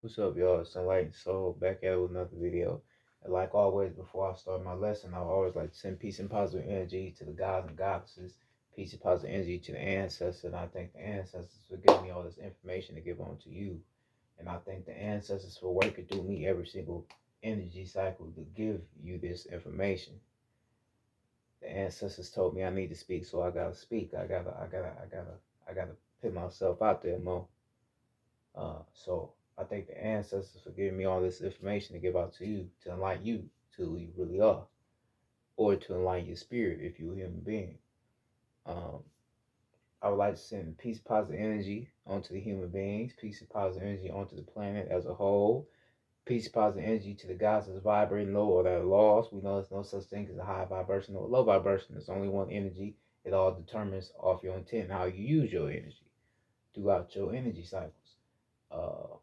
What's up, y'all? It's Enlightened Soul back at it with another video. And like always, before I start my lesson, I always like to send peace and positive energy to the gods and goddesses, peace and positive energy to the ancestors. And I thank the ancestors for giving me all this information to give on to you. And I thank the ancestors for working through me every single energy cycle to give you this information. The ancestors told me I need to speak, so I gotta speak. I gotta put myself out there more. So I thank the ancestors for giving me all this information to give out to you, to enlighten you to who you really are, or to enlighten your spirit if you're a human being. Um, I would like to send peace, positive energy onto the human beings, peace and positive energy onto the planet as a whole, peace, positive energy to the gods that's vibrating low or that are lost. We know there's no such thing as a high vibration or a low vibration. There's only one energy. It all determines off your intent and how you use your energy throughout your energy cycles. Uh,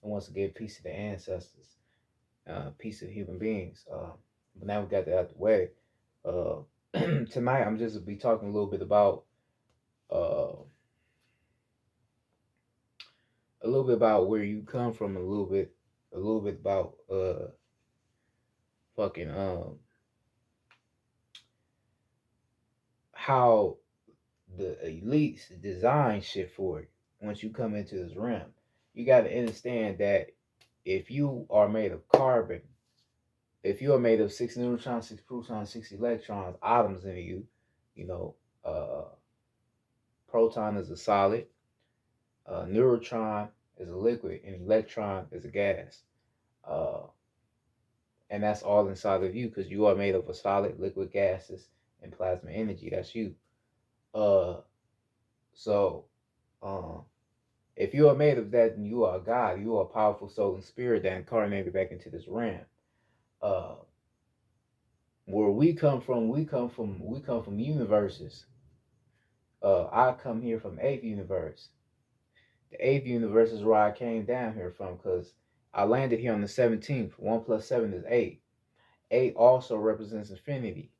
and once again, peace to the ancestors, peace of human beings. But now we got that out the way. Uh, tonight, I'm just be talking a little bit about uh, where you come from, a little bit about fucking how the elites design shit for it. Once you come into this realm, you got to understand that if you are made of carbon, if you are made of six neutrons, six protons, six electrons, atoms in you, you know, uh, proton is a solid, neutron is a liquid, and electron is a gas. Uh, and that's all inside of you because you are made of a solid, liquid, gases, and plasma energy. That's you. Uh, so, um, if you are made of that, then you are God. You are a powerful soul and spirit that incarnated back into this realm. Uh, where we come from universes. I come here from eighth universe. The eighth universe is where I came down here from because I landed here on the 17th. 1 plus 7 is 8. 8 also represents infinity.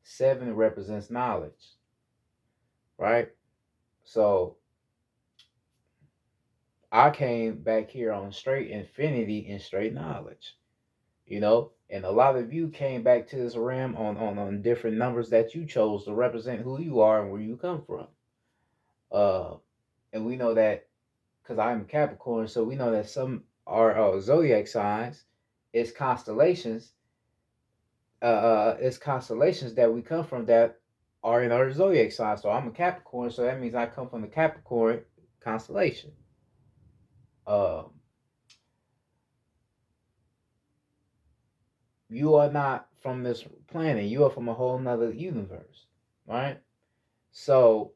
7 represents knowledge, right? So I came back here on straight infinity and straight knowledge, And a lot of you came back to this realm on different numbers that you chose to represent who you are and where you come from. Uh, and we know that because I'm Capricorn, so we know that some are zodiac signs. It's constellations. It's constellations that we come from that are in our zodiac sign. So I'm a Capricorn, so that means I come from the Capricorn constellation. Um, you are not from this planet. You are from a whole nother universe, right? So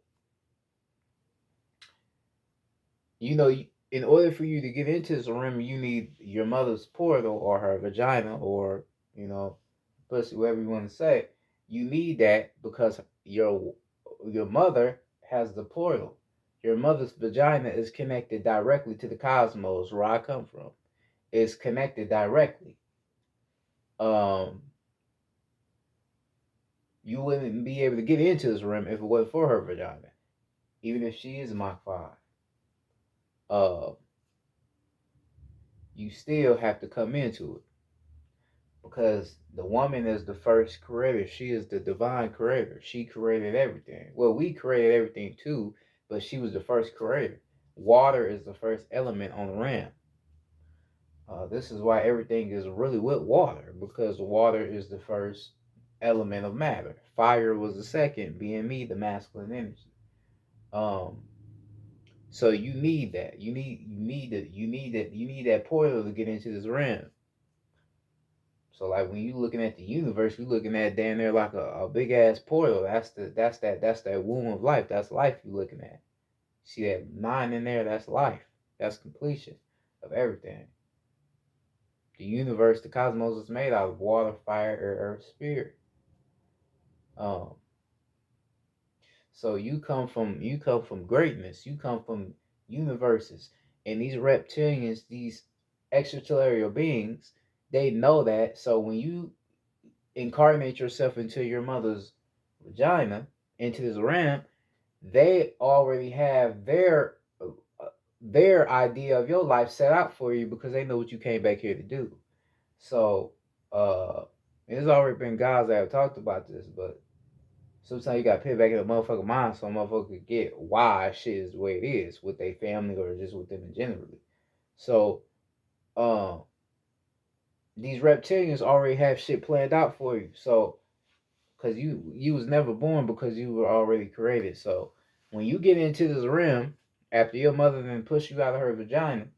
in order for you to get into this realm, you need your mother's portal or her vagina or pussy, whatever you want to say. You need that because your mother has the portal. Your mother's vagina is connected directly to the cosmos where I come from. It's connected directly. Um, you wouldn't be able to get into this realm if it wasn't for her vagina, even if she is Mach 5. Uh, you still have to come into it because the woman is the first creator. She is the divine creator. She created everything. Well, we created everything too, but she was the first creator. Water is the first element on the ram. This is why everything is really with water because water is the first element of matter. Fire was the second, being me, the masculine energy. Um, so you need that. You need that portal to get into this realm. So like when you looking at the universe, you looking at down there like a big ass portal. That's that womb of life. That's life you looking at. See that 9 in there? That's life. That's completion of everything. The universe, the cosmos is made out of water, fire, air, earth, spirit. Um, so you come from greatness. You come from universes, and these reptilians, these extraterrestrial beings, they know that. So when you incarnate yourself into your mother's vagina, into this realm, they already have their idea of your life set out for you because they know what you came back here to do. So, uh, it's already been guys that have talked about this, but sometimes you got to put it back in the motherfucker mind so motherfucker could get why shit is the way it is with their family or just with them in generally. So, um, these reptilians already have shit planned out for you. So, because you was never born because you were already created. So, when you get into this realm after your mother then push you out of her vagina,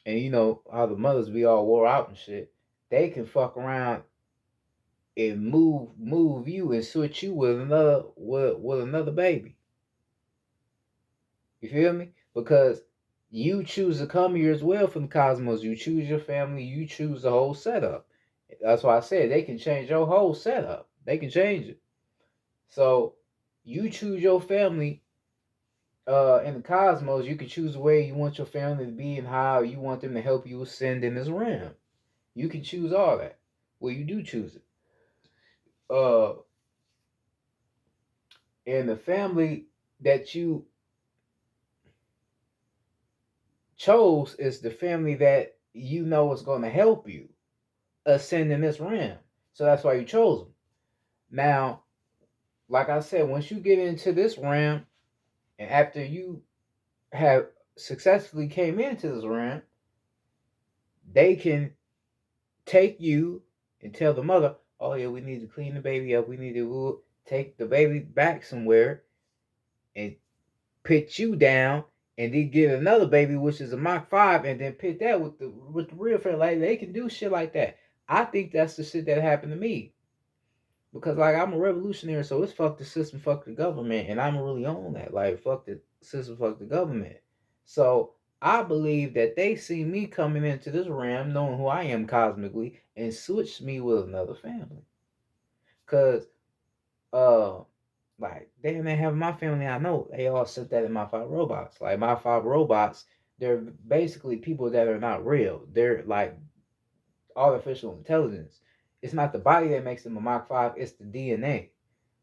and you know how the mothers be all wore out and shit, they can fuck around and move you and switch you with another baby. You feel me? Because you choose to come here as well from the cosmos. You choose your family. You choose the whole setup. That's why I said they can change your whole setup. They can change it. So you choose your family in the cosmos. You can choose the way you want your family to be and how you want them to help you ascend in this realm. You can choose all that. Well, you do choose it. Uh, and the family that you chose is the family that you know is going to help you ascend in this realm. So that's why you chose them. Now, like I said, once you get into this realm, and after you have successfully came into this realm, they can take you and tell the mother, "Oh yeah, we need to clean the baby up. We need to take the baby back somewhere and put you down, and then get another baby, which is a Mach 5, and then put that with the real friend." Like they can do shit like that. I think that's the shit that happened to me. Because like I'm a revolutionary, so it's fuck the system, fuck the government, and I'm really on that. Like fuck the system, fuck the government. So I believe that they see me coming into this realm, knowing who I am cosmically, and switch me with another family. Cause uh like they didn't have my family I know, they all sent that in my five robots. Like my five robots, they're basically people that are not real. They're like artificial intelligence. It's not the body that makes them a Mach 5, it's the DNA,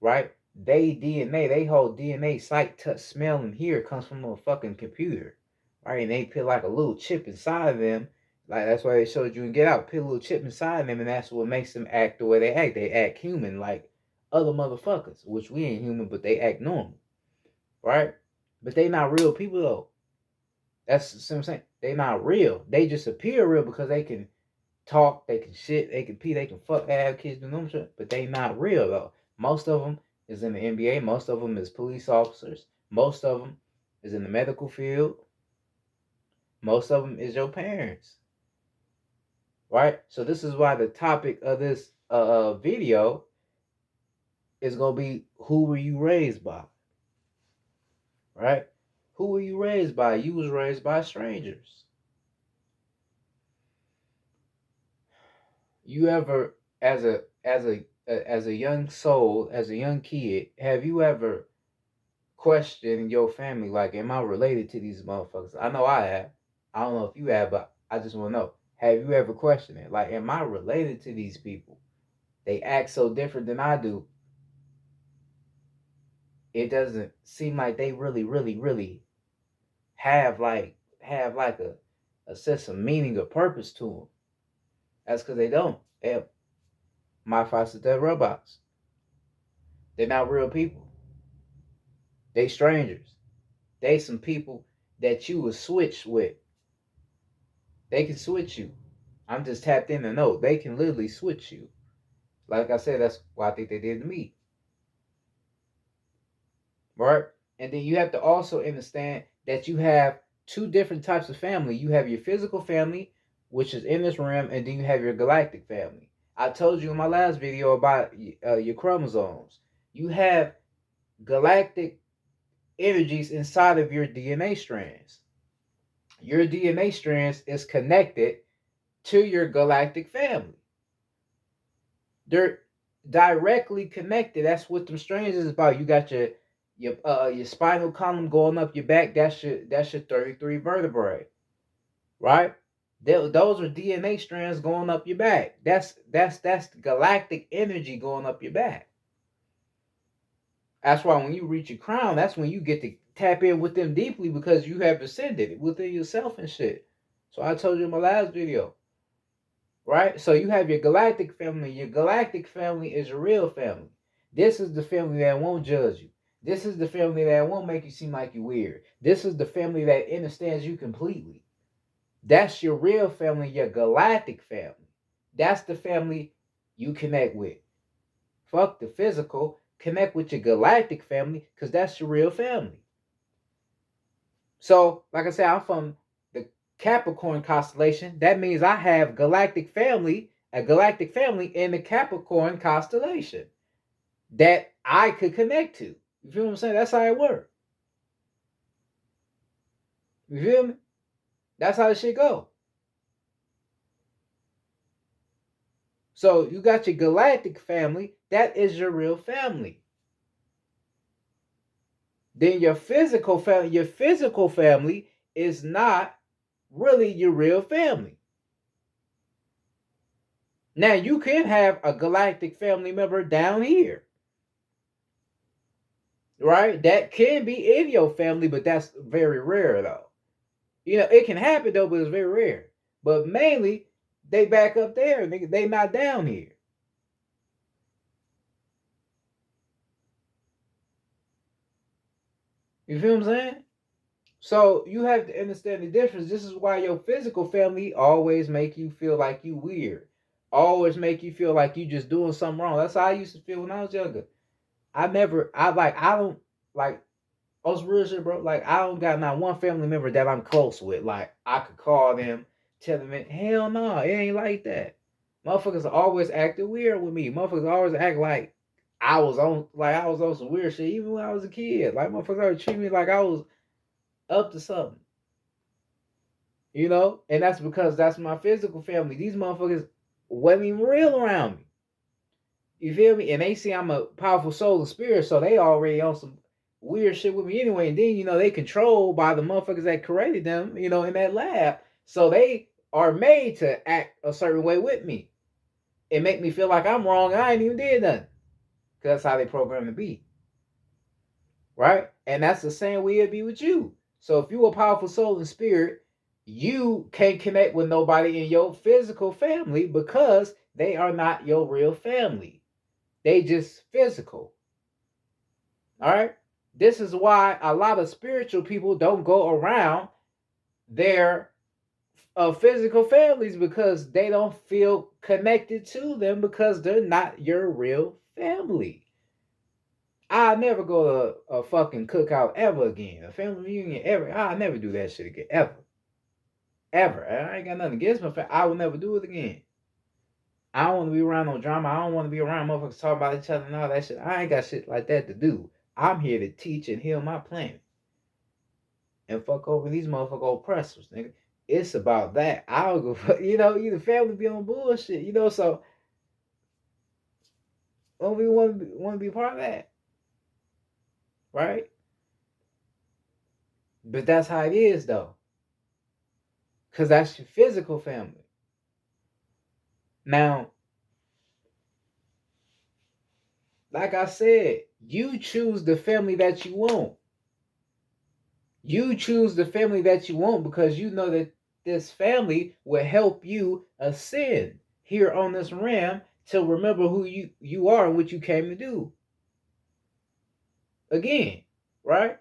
right? They DNA, they whole DNA, sight, touch, smell, and hear comes from a fucking computer, right? And they put like a little chip inside of them. Like that's why they showed you and Get Out. Put a little chip inside of them, and that's what makes them act the way they act. They act human, like other motherfuckers, which we ain't human, but they act normal, right? But they not real people though. That's what I'm saying. They not real. They just appear real because they can talk, they can shit, they can pee, they can fuck, they have kids, do normal shit, but they not real though. Most of them is in the NBA. Most of them is police officers. Most of them is in the medical field. Most of them is your parents, right? So this is why the topic of this video is gonna be who were you raised by, right? Who were you raised by? You was raised by strangers. You ever, as a young soul, as a young kid, have you ever questioned your family, like, am I related to these motherfuckers? I know I have. I don't know if you have, but I just want to know. Have you ever questioned it? Like, am I related to these people? They act so different than I do. It doesn't seem like they really, really, really have like a sense of meaning or purpose to them. That's because they don't. They have modified synthetic robots. They're not real people. They strangers. They some people that you will switch with. They can switch you. I'm just tapped in to know they can literally switch you. Like I said, that's what I think they did to me. Right? And then you have to also understand that you have two different types of family. You have your physical family, which is in this realm, and then you have your galactic family. I told you in my last video about your chromosomes. You have galactic energies inside of your DNA strands. Your DNA strands is connected to your galactic family. They're directly connected. That's what them strands is about. You got your spinal column going up your back. That's your 33 vertebrae, right? Those are DNA strands going up your back. That's galactic energy going up your back. That's why when you reach your crown, that's when you get tap in with them deeply because you have ascended within yourself and shit. So I told you in my last video, right? So you have your galactic family. Your galactic family is your real family. This is the family that won't judge you. This is the family that won't make you seem like you're weird. This is the family that understands you completely. That's your real family, your galactic family. That's the family you connect with. Fuck the physical. Connect with your galactic family because that's your real family. So, like I said, I'm from the Capricorn constellation. That means I have a galactic family in the Capricorn constellation that I could connect to. You feel what I'm saying? That's how it works. You feel me? That's how this shit go. So you got your galactic family. That is your real family. Then your physical family is not really your real family. Now you can have a galactic family member down here, right? That can be in your family, but that's very rare though. You know, it can happen though, but it's very rare. But mainly they back up there, they not down here. You feel what I'm saying? So you have to understand the difference. This is why your physical family always make you feel like you weird. Always make you feel like you just doing something wrong. That's how I used to feel when I was younger. I don't like us real shit, bro. Like I don't got not one family member that I'm close with. Like I could call them, tell them, hell no, it ain't like that. Motherfuckers always acted weird with me. Motherfuckers always act like I was on some weird shit even when I was a kid. Like motherfuckers always treat me like I was up to something. You know? And that's because that's my physical family. These motherfuckers wasn't even real around me. You feel me? And they see I'm a powerful soul and spirit, so they already on some weird shit with me anyway. And then, they controlled by the motherfuckers that created them, in that lab. So they are made to act a certain way with me and make me feel like I'm wrong. I ain't even did nothing. Because that's how they program to be. Right? And that's the same way it'd be with you. So if you a powerful soul and spirit, you can't connect with nobody in your physical family because they are not your real family. They just physical. All right? This is why a lot of spiritual people don't go around their physical families because they don't feel connected to them because they're not your real family. I'll never go to a fucking cookout ever again. A family reunion ever. I'll never do that shit again. Ever. Ever. I ain't got nothing against my family. I will never do it again. I don't want to be around no drama. I don't want to be around motherfuckers talking about each other and all that shit. I ain't got shit like that to do. I'm here to teach and heal my planet. And fuck over these motherfucking oppressors, nigga. It's about that. I don't go, either family be on bullshit, so don't we want to be part of that. Right? But that's how it is though. Cause that's your physical family. Now, like I said, you choose the family that you want. You choose the family that you want because you know that this family will help you ascend here on this realm to remember who you are and what you came to do. Again, right?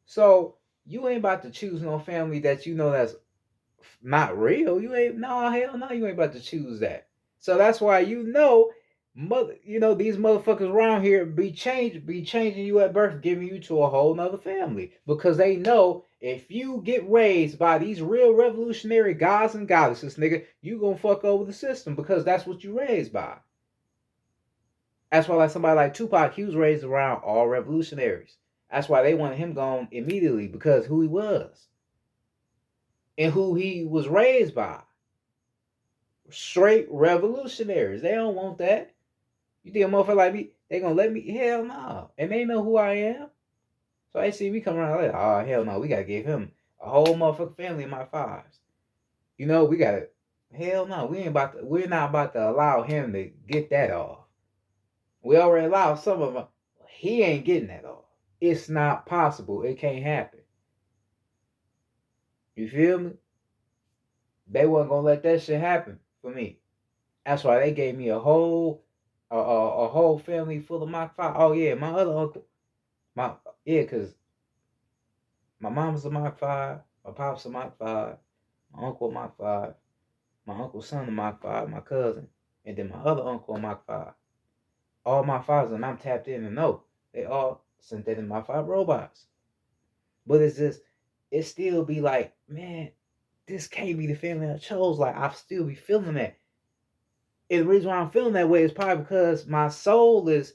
So you ain't about to choose no family that you know that's not real. You ain't no hell no. You ain't about to choose that. So that's why these motherfuckers around here be changing you at birth, giving you to a whole nother family because they know if you get raised by these real revolutionary gods and goddesses, nigga, you gonna fuck over the system because that's what you raised by. That's why, like somebody like Tupac, he was raised around all revolutionaries. That's why they wanted him gone immediately because who he was and who he was raised by. Straight revolutionaries. They don't want that. You think a motherfucker like me, they gonna let me? Hell no. And they know who I am. So they see me come around like, oh hell no, we gotta give him a whole motherfucking family in my fives. We gotta hell no, we're not about to allow him to get that off. We already allowed some of them. He ain't getting that off. It's not possible. It can't happen. You feel me? They wasn't gonna let that shit happen for me. That's why they gave me a whole family full of Mach 5. Oh yeah, my other uncle, my yeah, cause my mom's a Mach 5, my pop's a Mach 5, my uncle a Mach 5, my uncle's son a Mach 5, my cousin, and then my other uncle a Mach 5. All my fives, and I'm tapped in and know they all synthetic Mach 5 robots. But it's just, it still be like, man, this can't be the family I chose. Like, I still be feeling that. And the reason why I'm feeling that way is probably because my soul is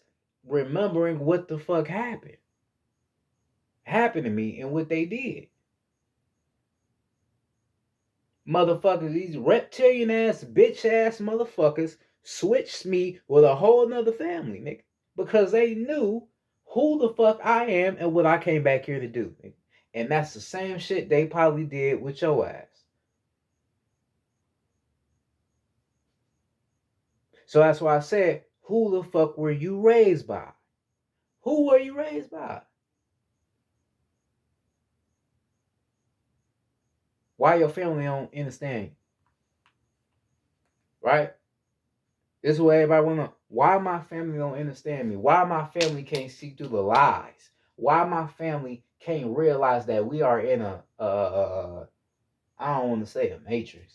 remembering what the fuck happened to me and what they did. Motherfuckers, these reptilian ass, bitch ass motherfuckers switched me with a whole nother family, nigga. Because they knew who the fuck I am and what I came back here to do, nigga. And that's the same shit they probably did with your ass. So that's why I said, who the fuck were you raised by? Who were you raised by? Why your family don't understand you? Right? This is what everybody wanna know. Why my family don't understand me? Why my family can't see through the lies? Why my family can't realize that we are in I don't want to say a matrix.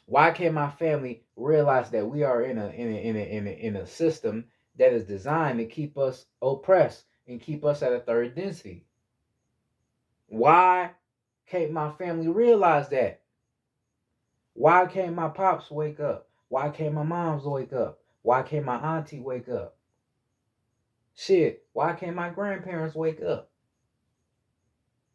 Why can't my family realize that we are in a system that is designed to keep us oppressed and keep us at a third density? Why can't my family realize that? Why can't my pops wake up? Why can't my moms wake up? Why can't my auntie wake up? Shit, why can't my grandparents wake up?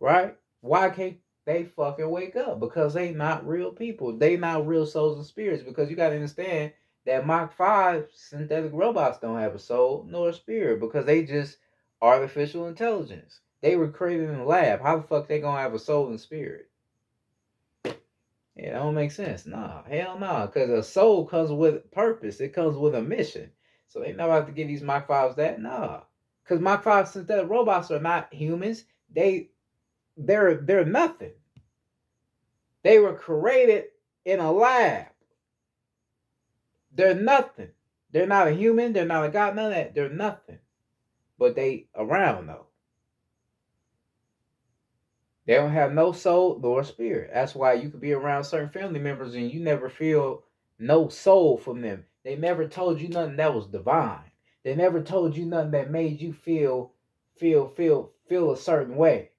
Right? Why can't they fucking wake up? Because they not real people. They not real souls and spirits. Because you gotta understand that Mach 5 synthetic robots don't have a soul nor a spirit because they just artificial intelligence. They were created in a lab. How the fuck they gonna have a soul and spirit? Yeah, that don't make sense. Nah, hell nah. Because a soul comes with purpose. It comes with a mission. So they not about to give these Mach 5s that. Nah. Because Mach 5 synthetic robots are not humans. They're nothing. They were created in a lab. They're nothing. They're not a human. They're not a god. None of that. They're nothing. But they around though. They don't have no soul nor spirit. That's why you could be around certain family members and you never feel no soul from them. They never told you nothing that was divine. They never told you nothing that made you feel a certain way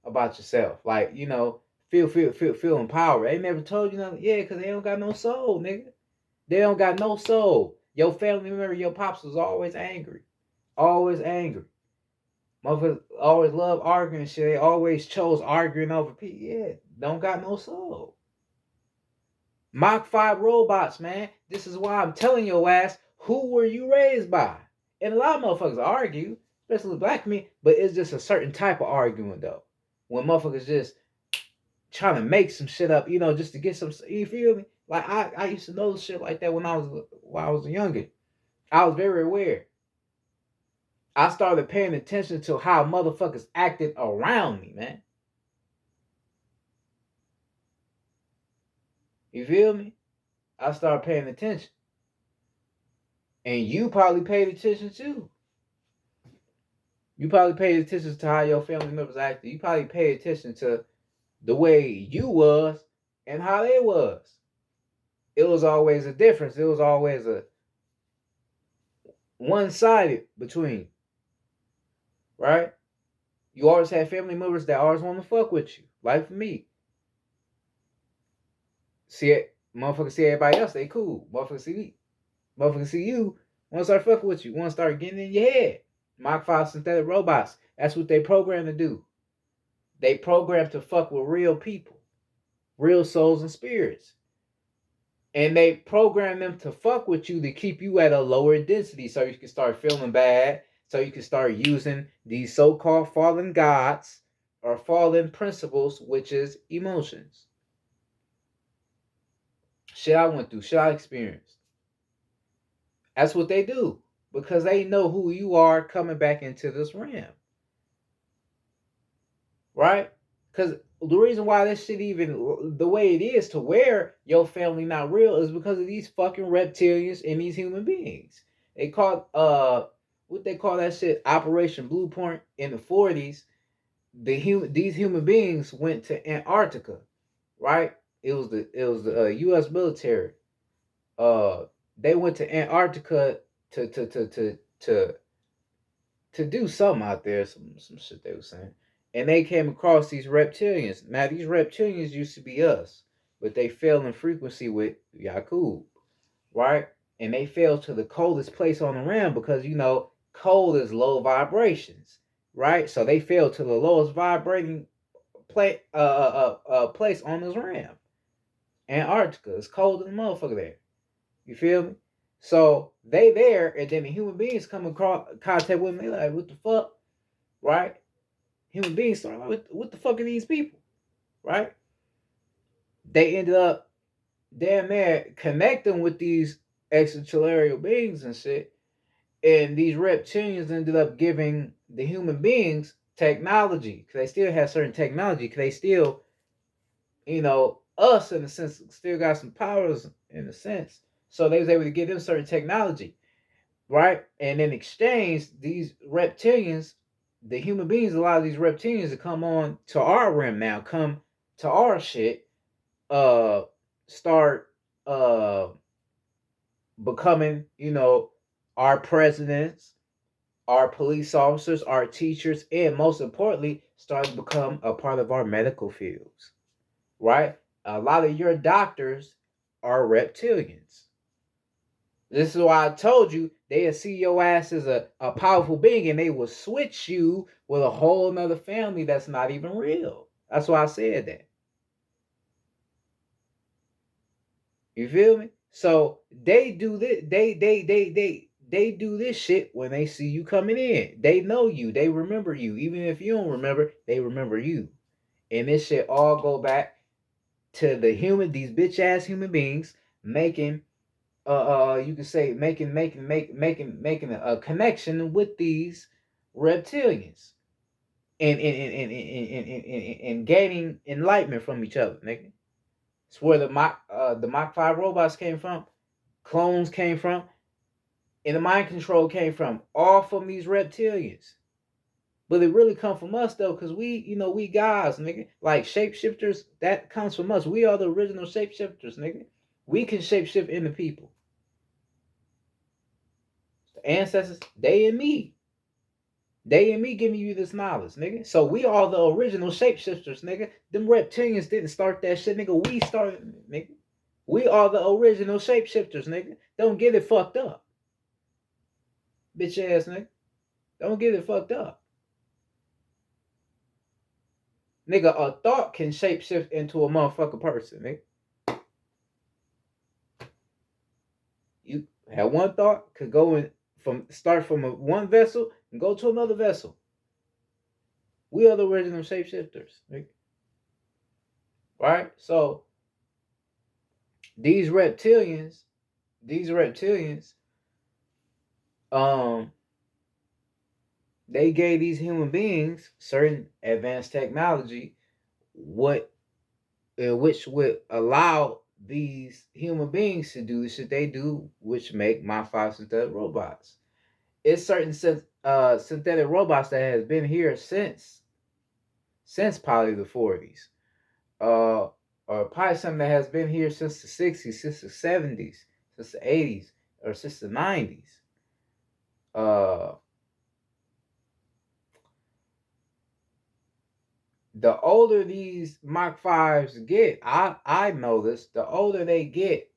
about yourself. Like, feel empowered. They never told you nothing. Yeah, because they don't got no soul, nigga. They don't got no soul. Your family member, your pops was always angry. Always angry. Motherfuckers always love arguing shit. They always chose arguing over people. Yeah, don't got no soul. Mach 5 robots, man. This is why I'm telling your ass, who were you raised by? And a lot of motherfuckers argue, especially black men, but it's just a certain type of arguing though. When motherfuckers just trying to make some shit up, just to get some, you feel me? Like I used to know shit like that when I was younger. I was very aware. I started paying attention to how motherfuckers acted around me, man. You feel me? I started paying attention. And you probably paid attention too. You probably paid attention to how your family members acted. You probably paid attention to the way you was and how they was. It was always a difference. It was always a one-sided between, right? You always had family members that always want to fuck with you. Like for me. See it, motherfuckers see everybody else, they cool. Motherfuckers see you, want to start fucking with you, want to start getting in your head. Mach 5 synthetic robots. That's what they programmed to do. They programmed to fuck with real people, real souls and spirits. And they program them to fuck with you to keep you at a lower density so you can start feeling bad, so you can start using these so-called fallen gods or fallen principles, which is emotions. Shit I went through, shit I experienced. That's what they do because they know who you are coming back into this realm. right? Because the reason why this shit even the way it is to where your family not real is because of these fucking reptilians and these human beings. They called what they call that shit Operation Blueprint in the 40s. These human beings went to Antarctica, right? It was the U.S. military. Uh, they went to Antarctica to to to to to to do something out there, some shit they were saying. And they came across these reptilians. Now these reptilians used to be us, but they fell in frequency with Yakub, right? And they fell to the coldest place on the rim because cold is low vibrations, right? So they fell to the lowest vibrating place on this rim. Antarctica. It's cold as a motherfucker there. You feel me? So they there, and then the human beings come in contact with me. They like, what the fuck, right? Human beings start like, what the fuck are these people, right? They ended up damn near connecting with these extraterrestrial beings and shit, and these reptilians ended up giving the human beings technology because they still have certain technology because they still, us in a sense, still got some powers in a sense. So they was able to give them certain technology, right? And in exchange, these reptilians, the human beings, a lot of these reptilians that come on to our rim now, come to our shit, uh, start becoming, our presidents, our police officers, our teachers, and most importantly, start to become a part of our medical fields, right? A lot of your doctors are reptilians. This is why I told you they'll see your ass as a powerful being and they will switch you with a whole nother family that's not even real. That's why I said that. You feel me? So they do this, they do this shit when they see you coming in. They know you, they remember you. Even if you don't remember, they remember you. And this shit all go back to these bitch ass human beings making you could say making a connection with these reptilians and gaining enlightenment from each other, nigga. It's where the Mach 5 robots came from, clones came from, and the mind control came from, all from these reptilians. But it really come from us though, cause we guys, nigga. Like shapeshifters, that comes from us. We are the original shapeshifters, nigga. We can shapeshift into people. The ancestors, they and me. They and me giving you this knowledge, nigga. So we are the original shapeshifters, nigga. Them reptilians didn't start that shit, nigga. We started, nigga. We are the original shapeshifters, nigga. Don't get it fucked up. Bitch ass nigga. Don't get it fucked up. Nigga, a thought can shapeshift into a motherfucking person, nigga. You have one thought, could go in start from one vessel and go to another vessel. We are the original shapeshifters, nigga. Right? So these reptilians, these reptilians, um, they gave these human beings certain advanced technology, what which would allow these human beings to do the shit they do, which make Mach 5 synthetic robots. It's certain synthetic robots that has been here since probably the 40s. Or probably something that has been here since the 60s, since the 70s, since the 80s, or since the 90s. Uh, the older these Mach 5s get, I know this, the older they get,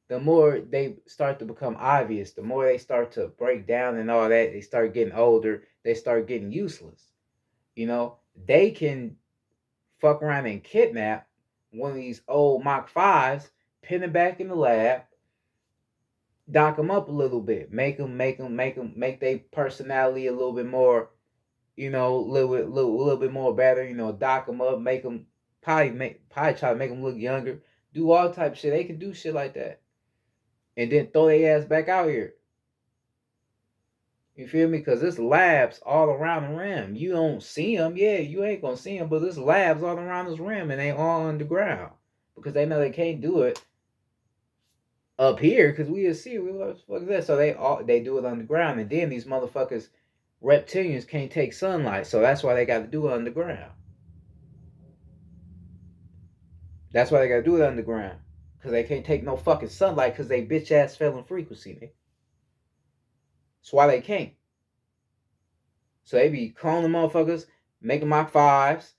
the more they start to become obvious, the more they start to break down and all that, they start getting older, they start getting useless. They can fuck around and kidnap one of these old Mach 5s, pin them back in the lab, dock them up a little bit, make their personality a little bit more, little bit more better, dock them up, make them probably try to make them look younger, do all type of shit. They can do shit like that, and then throw their ass back out here. You feel me? Because there's labs all around the rim. You don't see them. Yeah, you ain't going to see them, but there's labs all around this rim, and they all underground. Because they know they can't do it up here, because we just see, what the fuck is that? So they do it underground, and then these motherfuckers, reptilians, can't take sunlight. So that's why they got to do it underground. That's why they got to do it underground. Because they can't take no fucking sunlight because they bitch ass fell in frequency, nigga. That's why they can't. So they be cloning motherfuckers, making Mach 5s,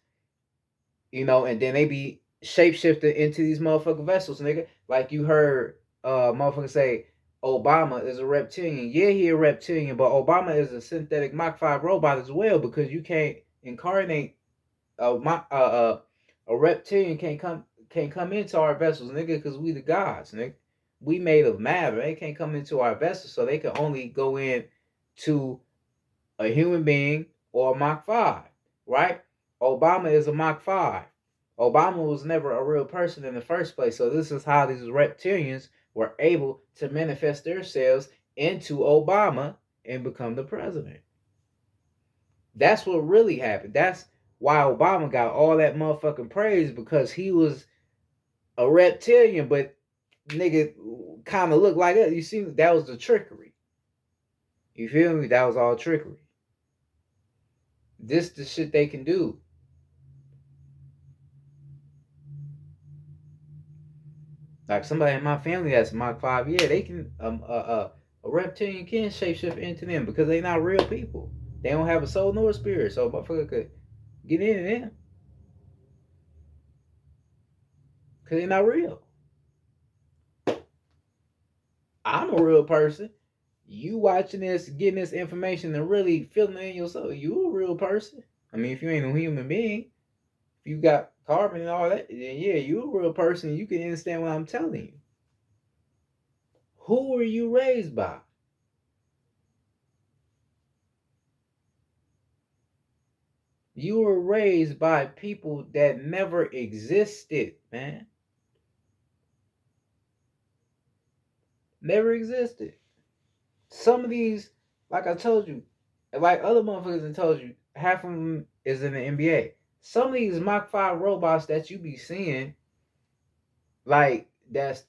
and then they be shapeshifted into these motherfucking vessels, nigga. Like you heard motherfuckers say Obama is a reptilian. Yeah, he a reptilian, but Obama is a synthetic Mach 5 robot as well, because you can't incarnate a reptilian can't come into our vessels, nigga, because we the gods, nigga. We made of matter. They can't come into our vessels, so they can only go in to a human being or a Mach 5, right? Obama is a Mach 5. Obama was never a real person in the first place. So this is how these reptilians were able to manifest themselves into Obama and become the president. That's what really happened. That's why Obama got all that motherfucking praise, because he was a reptilian, but nigga kind of looked like it. You see, that was the trickery. You feel me? That was all trickery. This the shit they can do. Like somebody in my family that's Mach 5, yeah, they can a reptilian can shapeshift into them because they not real people. They don't have a soul nor a spirit, so motherfucker could get in them because they're not real. I'm a real person. You watching this, getting this information, and really feeling it in yourself. You a real person. I mean, if you ain't a human being, if you got carbon and all that, then yeah, you a real person. You can understand what I'm telling you. Who were you raised by? You were raised by people that never existed, man. Never existed. Some of these, like I told you, like other motherfuckers that told you, half of them is in the NBA. Some of these Mach 5 robots that you be seeing, like that's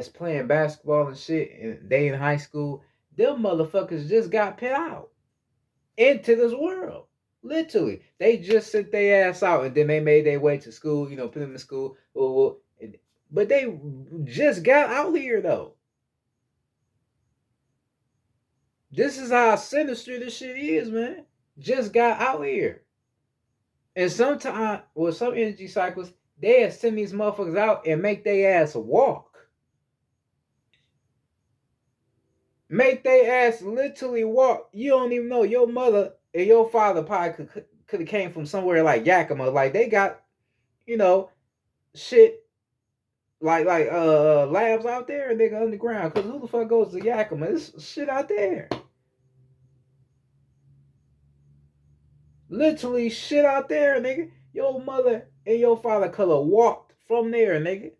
playing basketball and shit, and they in high school, them motherfuckers just got put out into this world. Literally, they just sent their ass out, and then they made their way to school. Put them in school. But they just got out here though. This is how sinister this shit is, man. Just got out here. And sometimes, with some energy cycles, they send these motherfuckers out and make their ass walk. Make their ass literally walk. You don't even know. Your mother and your father probably could have came from somewhere like Yakima. Like they got, shit like labs out there, and nigga underground. Cause who the fuck goes to Yakima? This shit out there. Literally shit out there, nigga. Your mother and your father could have walked from there, nigga.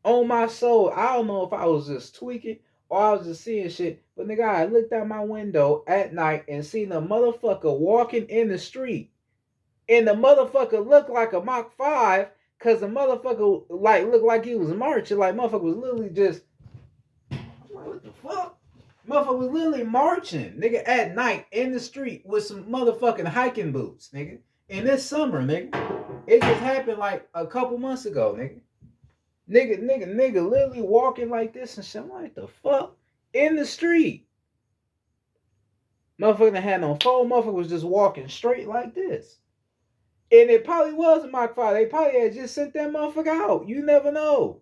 On my soul, I don't know if I was just tweaking or I was just seeing shit, but nigga, I looked out my window at night and seen a motherfucker walking in the street, and the motherfucker looked like a Mach 5, cause the motherfucker like looked like he was marching, like motherfucker was literally just. I'm like, what the fuck? Motherfucker was literally marching, nigga, at night in the street with some motherfucking hiking boots, nigga. In this summer, nigga. It just happened like a couple months ago, nigga. Nigga, literally walking like this and shit. I'm like, the fuck? In the street. Motherfucker had no phone. Motherfucker was just walking straight like this. And it probably was a Mach 5. They probably had just sent that motherfucker out. You never know.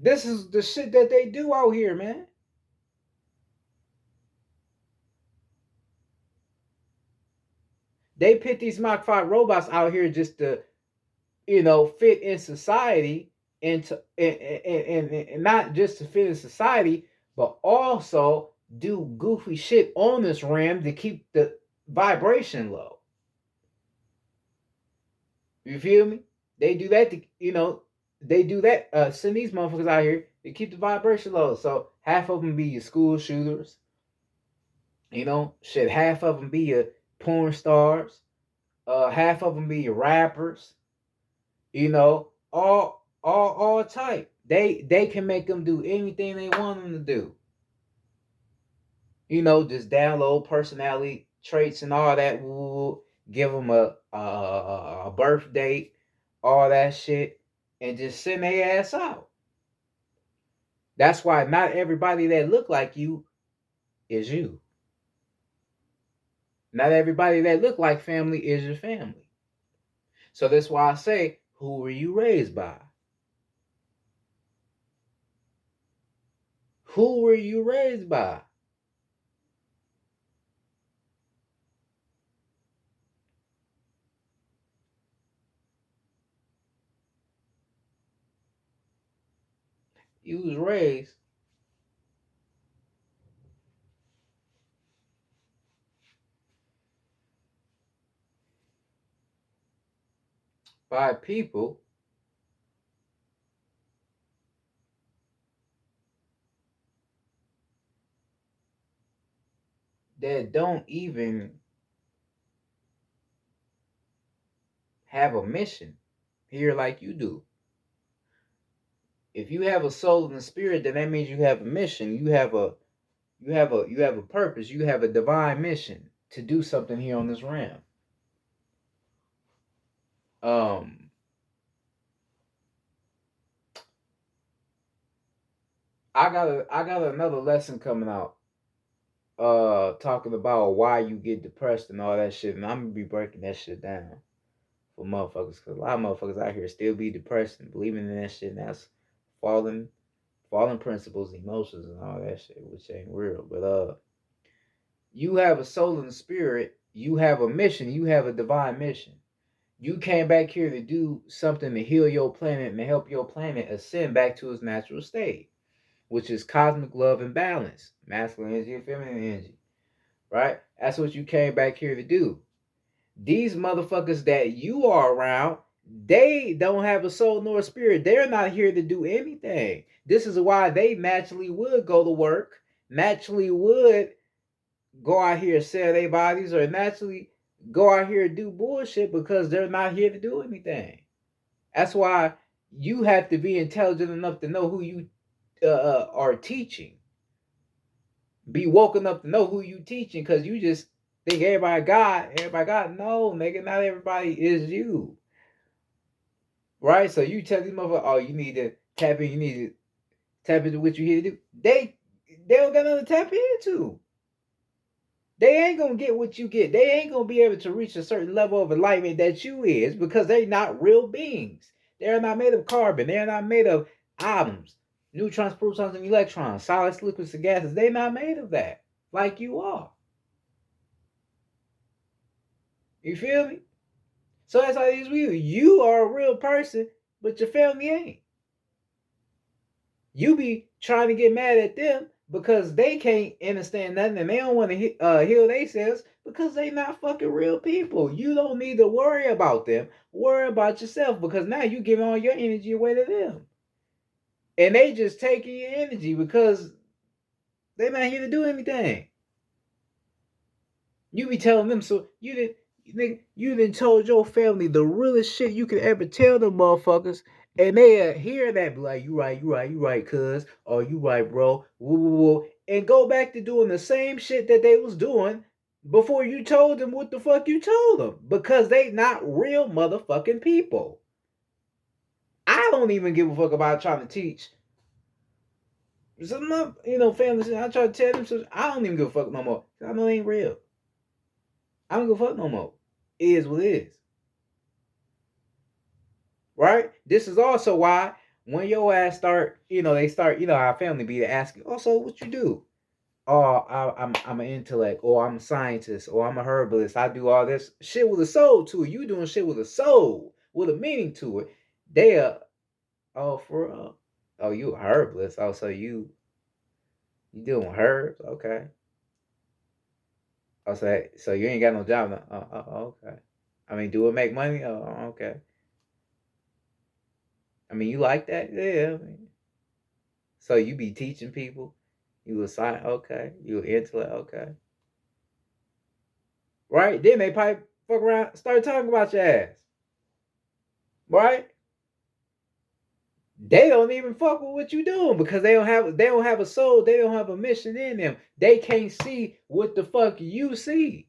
This is the shit that they do out here, man. They put these Mach 5 robots out here just to, fit in society, and not just to fit in society, but also do goofy shit on this RAM to keep the vibration low. You feel me? They do that to, they do that, send these motherfuckers out here to keep the vibration low. So Half of them be your school shooters. You know, shit. Half of them be your porn stars. Half of them be your rappers. You know, all type. They can make them do anything they want them to do. You know, just download personality traits and all that. Woo, give them a birth date, all that shit, and just send their ass out. That's why not everybody that look like you is you. Not everybody that look like family is your family. So that's why I say, who were you raised by? Who were you raised by? You was raised by people that don't even have a mission here like you do. If you have a soul and a spirit, then that means you have a mission. You have a purpose. You have a divine mission to do something here on this realm. Um, I got another lesson coming out. Talking about why you get depressed and all that shit, and I'm gonna be breaking that shit down for motherfuckers, because a lot of motherfuckers out here still be depressed and believing in that shit, and that's fallen fallen principles, emotions, and all that shit, which ain't real. But you have a soul and a spirit. You have a mission. You have a divine mission. You came back here to do something to heal your planet and to help your planet ascend back to its natural state, which is cosmic love and balance, masculine energy and feminine energy. Right? That's what you came back here to do. These motherfuckers that you are around, they don't have a soul nor a spirit. They're not here to do anything. This is why they naturally would go to work, naturally would go out here and sell their bodies, or naturally go out here and do bullshit, because they're not here to do anything. That's why you have to be intelligent enough to know who you are teaching. Be woke enough to know who you teaching, because you just think everybody God, everybody God. No, nigga, not everybody is you. Right? So you tell these motherfuckers, oh, you need to tap in, you need to tap into what you here to do. They don't got nothing to tap into. They ain't gonna get what you get. They ain't gonna be able to reach a certain level of enlightenment that you is, because they're not real beings. They're not made of carbon. They're not made of atoms, neutrons, protons, and electrons, solids, liquids, and gases. They're not made of that, like you are. You feel me? So that's how it is with you. You are a real person, but your family ain't. You be trying to get mad at them because they can't understand nothing, and they don't want to heal themselves, because they not fucking real people. You don't need to worry about them. Worry about yourself, because now you giving all your energy away to them. And they just taking your energy because they're not here to do anything. You be telling them, so you didn't told your family the realest shit you could ever tell them motherfuckers, and they hear that, be like, you right, cuz, or you right, bro, woo, woo, woo, and go back to doing the same shit that they was doing before you told them what the fuck you told them, because they not real motherfucking people. I don't even give a fuck about trying to teach some, families. I try to tell them, so I don't even give a fuck no more. I know it ain't real. I don't give a fuck no more. It is what it is. Right? This is also why when your ass start, they start, our family be asking, oh, so what you do? Oh, I'm an intellect, or I'm a scientist, or I'm a herbalist. I do all this shit with a soul to it. You doing shit with a soul, with a meaning to it. They are, oh, for real. Oh, you a herbalist. Oh, so you doing herbs? Okay. I say, so you ain't got no job now. Okay. I mean, do it make money? Oh, okay. I mean, you like that? Yeah. I mean, so you be teaching people. You a science, okay. You an intellect, okay. Right? Then they probably fuck around, start talking about your ass. Right? They don't even fuck with what you doing because they don't have a soul, they don't have a mission in them. They can't see what the fuck you see.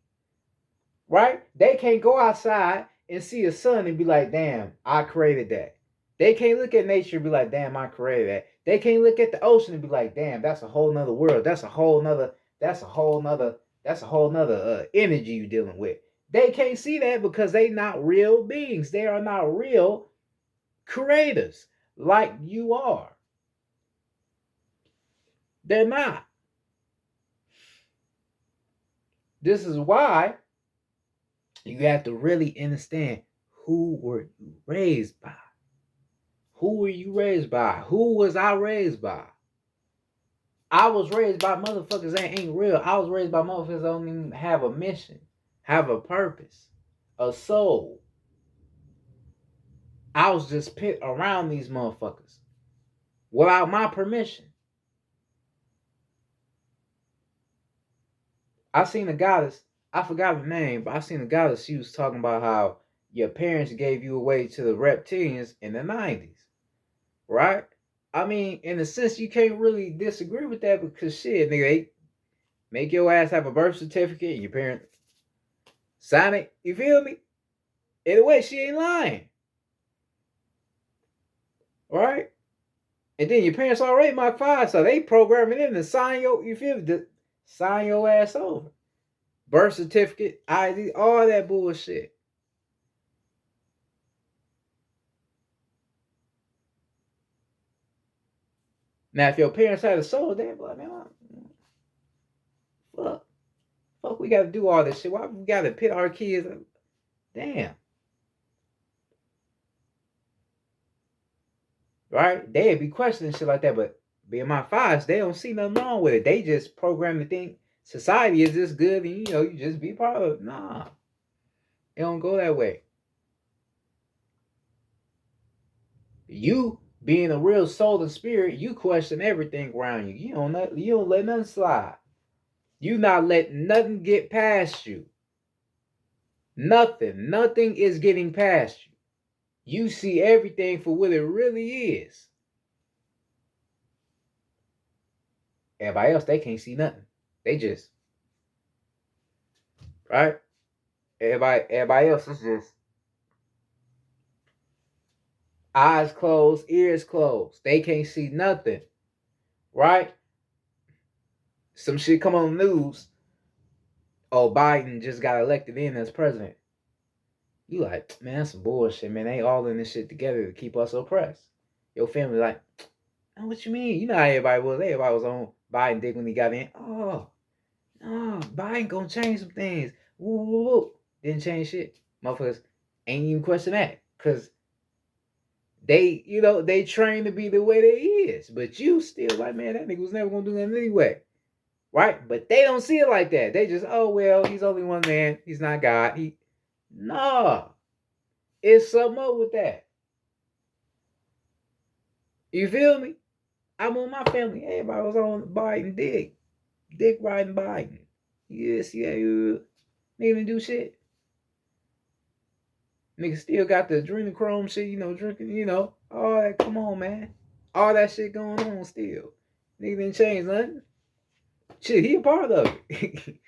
Right? They can't go outside and see a sun and be like, damn, I created that. They can't look at nature and be like, damn, I created that. They can't look at the ocean and be like, damn, that's a whole nother world. That's a whole nother energy you're dealing with. They can't see that because they not real beings. They are not real creators like you are. They're not. This is why you have to really understand, who were you raised by? Who were you raised by? Who was I raised by? I was raised by motherfuckers that ain't real. I was raised by motherfuckers that don't even have a mission, have a purpose, a soul. I was just put around these motherfuckers without my permission. I seen a goddess, I forgot her name, but I seen a goddess, she was talking about how your parents gave you away to the reptilians in the 90s, right? I mean, in a sense, you can't really disagree with that because shit, nigga, they make your ass have a birth certificate and your parents sign it. You feel me? In a way, she ain't lying. Right? And then your parents already Mach 5, so they programming in to sign you feel me? To sign your ass over. Birth certificate, ID, all that bullshit. Now, if your parents had a soul, they'd be like, man, fuck, we got to do all this shit. Why we got to pit our kids? Damn. Right? They'd be questioning shit like that, but being Mach 5s, they don't see nothing wrong with it. They just program to think society is this good and, you just be part of it. Nah. It don't go that way. You being a real soul and spirit, you question everything around you. You don't let nothing slide. You not letting nothing get past you. Nothing is getting past you. You see everything for what it really is. Everybody else, they can't see nothing. They just, right? Everybody else is just eyes closed, ears closed. They can't see nothing, right? Some shit come on the news. Oh, Biden just got elected in as president. You like, man, that's some bullshit, man. They all in this shit together to keep us oppressed. Your family like, oh, what you mean? You know how everybody was. Everybody was on Biden dick when he got in. Oh, no, Biden gonna change some things. Woo, woo, woo. Didn't change shit. Motherfuckers ain't even question that. Cause they trained to be the way they is. But you still like, man, that nigga was never gonna do nothing anyway. Right? But they don't see it like that. They just, oh well, he's only one man. He's not God. No. It's something up with that. You feel me? I'm on my family. Everybody was on Biden dick. Dick riding Biden. Yes, yeah, you didn't even do shit. Nigga still got the adrenochrome shit, drinking, all that. Come on, man. All that shit going on still. Nigga didn't change nothing. Shit, he a part of it.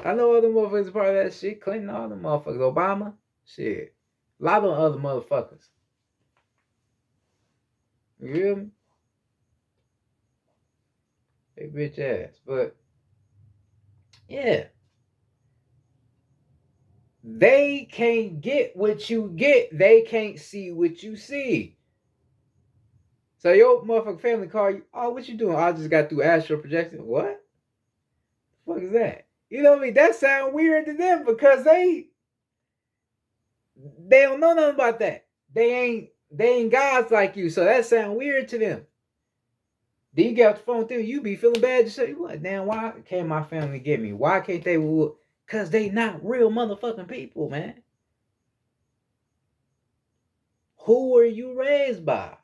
I know other motherfuckers a part of that shit. Clinton, all them motherfuckers. Obama. Shit. A lot of other motherfuckers. You feel me? They bitch ass. But, yeah. They can't get what you get. They can't see what you see. So your motherfucking family call you, oh, what you doing? I just got through astral projection. What? The fuck is that? You know what I mean? That sound weird to them because they don't know nothing about that. They ain't gods like you, so that sound weird to them. Then you get off the phone with them, you be feeling bad. You say, what? Damn, why can't my family get me? Why can't they? Because they not real motherfucking people, man. Who were you raised by?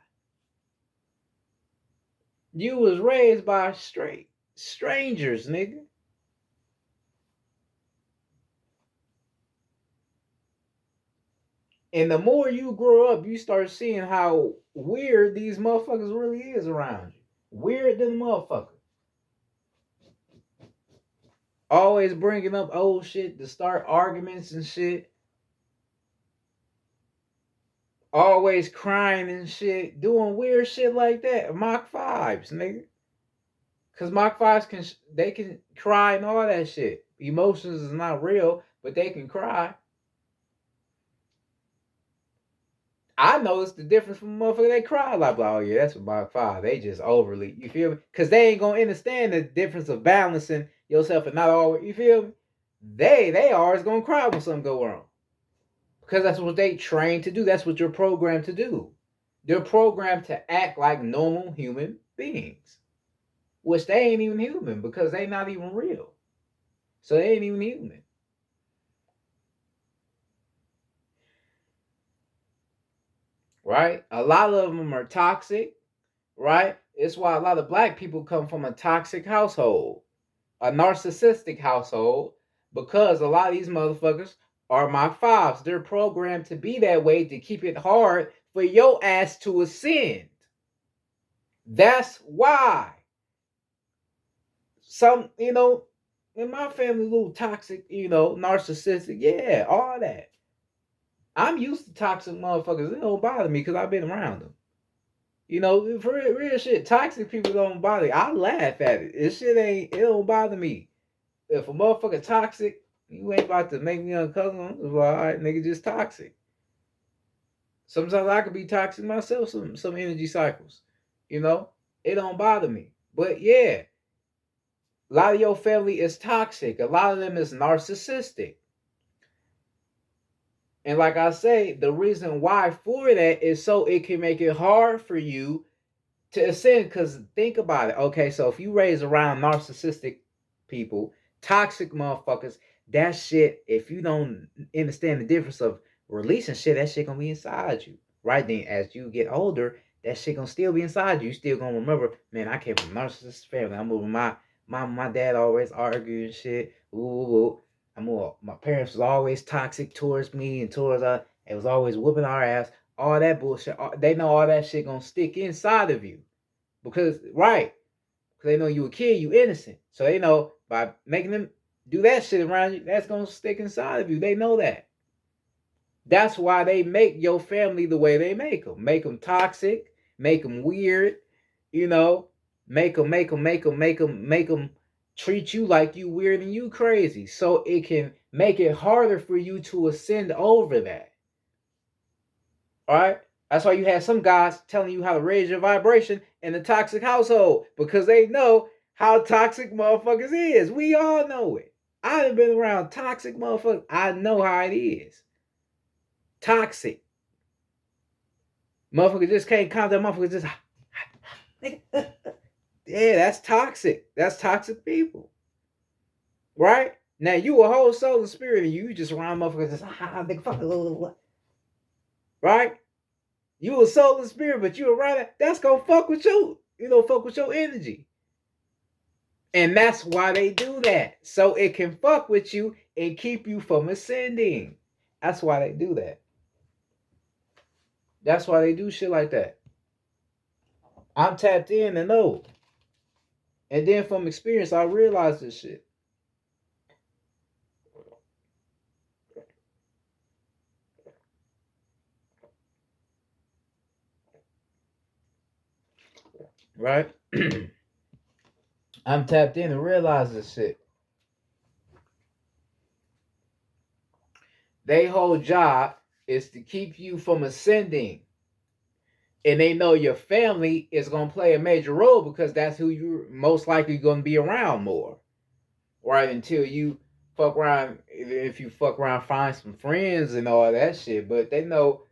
You was raised by straight strangers, nigga. And the more you grow up, you start seeing how weird these motherfuckers really is around you. Weird than motherfucker. Always bringing up old shit to start arguments and shit. Always crying and shit. Doing weird shit like that. Mach 5s, nigga. Cause Mach 5s can cry and all that shit. Emotions is not real, but they can cry. I noticed the difference from motherfucker they cry like, oh yeah, that's what Mach 5. They just overly, you feel me? Cause they ain't gonna understand the difference of balancing yourself and not always, you feel me? They always gonna cry when something go wrong. Because that's what they trained to do. That's what you're programmed to do. They're programmed to act like normal human beings, which they ain't even human because they not even real. So they ain't even human. Right? A lot of them are toxic, right? It's why a lot of black people come from a toxic household, a narcissistic household, because a lot of these motherfuckers are Mach 5s. They're programmed to be that way to keep it hard for your ass to ascend. That's why. Some, in my family, a little toxic, narcissistic, yeah, all that. I'm used to toxic motherfuckers. It don't bother me because I've been around them. For real shit, toxic people don't bother me. I laugh at it. It don't bother me. If a motherfucker toxic, you ain't about to make me uncomfortable. Well, all right, nigga, just toxic. Sometimes I could be toxic myself, some energy cycles. It don't bother me. But yeah, a lot of your family is toxic. A lot of them is narcissistic. And like I say, the reason why for that is so it can make it hard for you to ascend. Because think about it. Okay, so if you raise around narcissistic people, toxic motherfuckers, that shit, if you don't understand the difference of releasing shit, that shit gonna be inside you. Right then, as you get older, that shit gonna still be inside you. You still gonna remember, man, I came from a narcissistic family. I'm moving my dad always arguing shit. Ooh. My parents was always toxic towards me and towards us. It was always whooping our ass. All that bullshit. They know all that shit gonna stick inside of you. Because they know you a kid, you innocent. So they know by making them do that shit around you, that's gonna stick inside of you. They know that. That's why they make your family the way they make them. Make them toxic, make them weird, you know, make them treat you like you weird and you crazy. So it can make it harder for you to ascend over that. All right? That's why you have some guys telling you how to raise your vibration in a toxic household because they know how toxic motherfuckers is. We all know it. I've been around toxic motherfuckers. I know how it is. Toxic. Motherfucker just can't calm down. Motherfucker just yeah, that's toxic. That's toxic people. Right? Now you a whole soul and spirit and you just around motherfuckers just nigga fuck. Right? You a soul and spirit, but you around it, that's gonna fuck with you. Fuck with your energy. And that's why they do that. So it can fuck with you and keep you from ascending. That's why they do that. That's why they do shit like that. I'm tapped in and know. And then from experience, I realized this shit. Right? I'm tapped in and realize this shit. Their whole job is to keep you from ascending. And they know your family is going to play a major role because that's who you're most likely going to be around more. Right? Until you fuck around, if you fuck around, find some friends and all that shit. But they know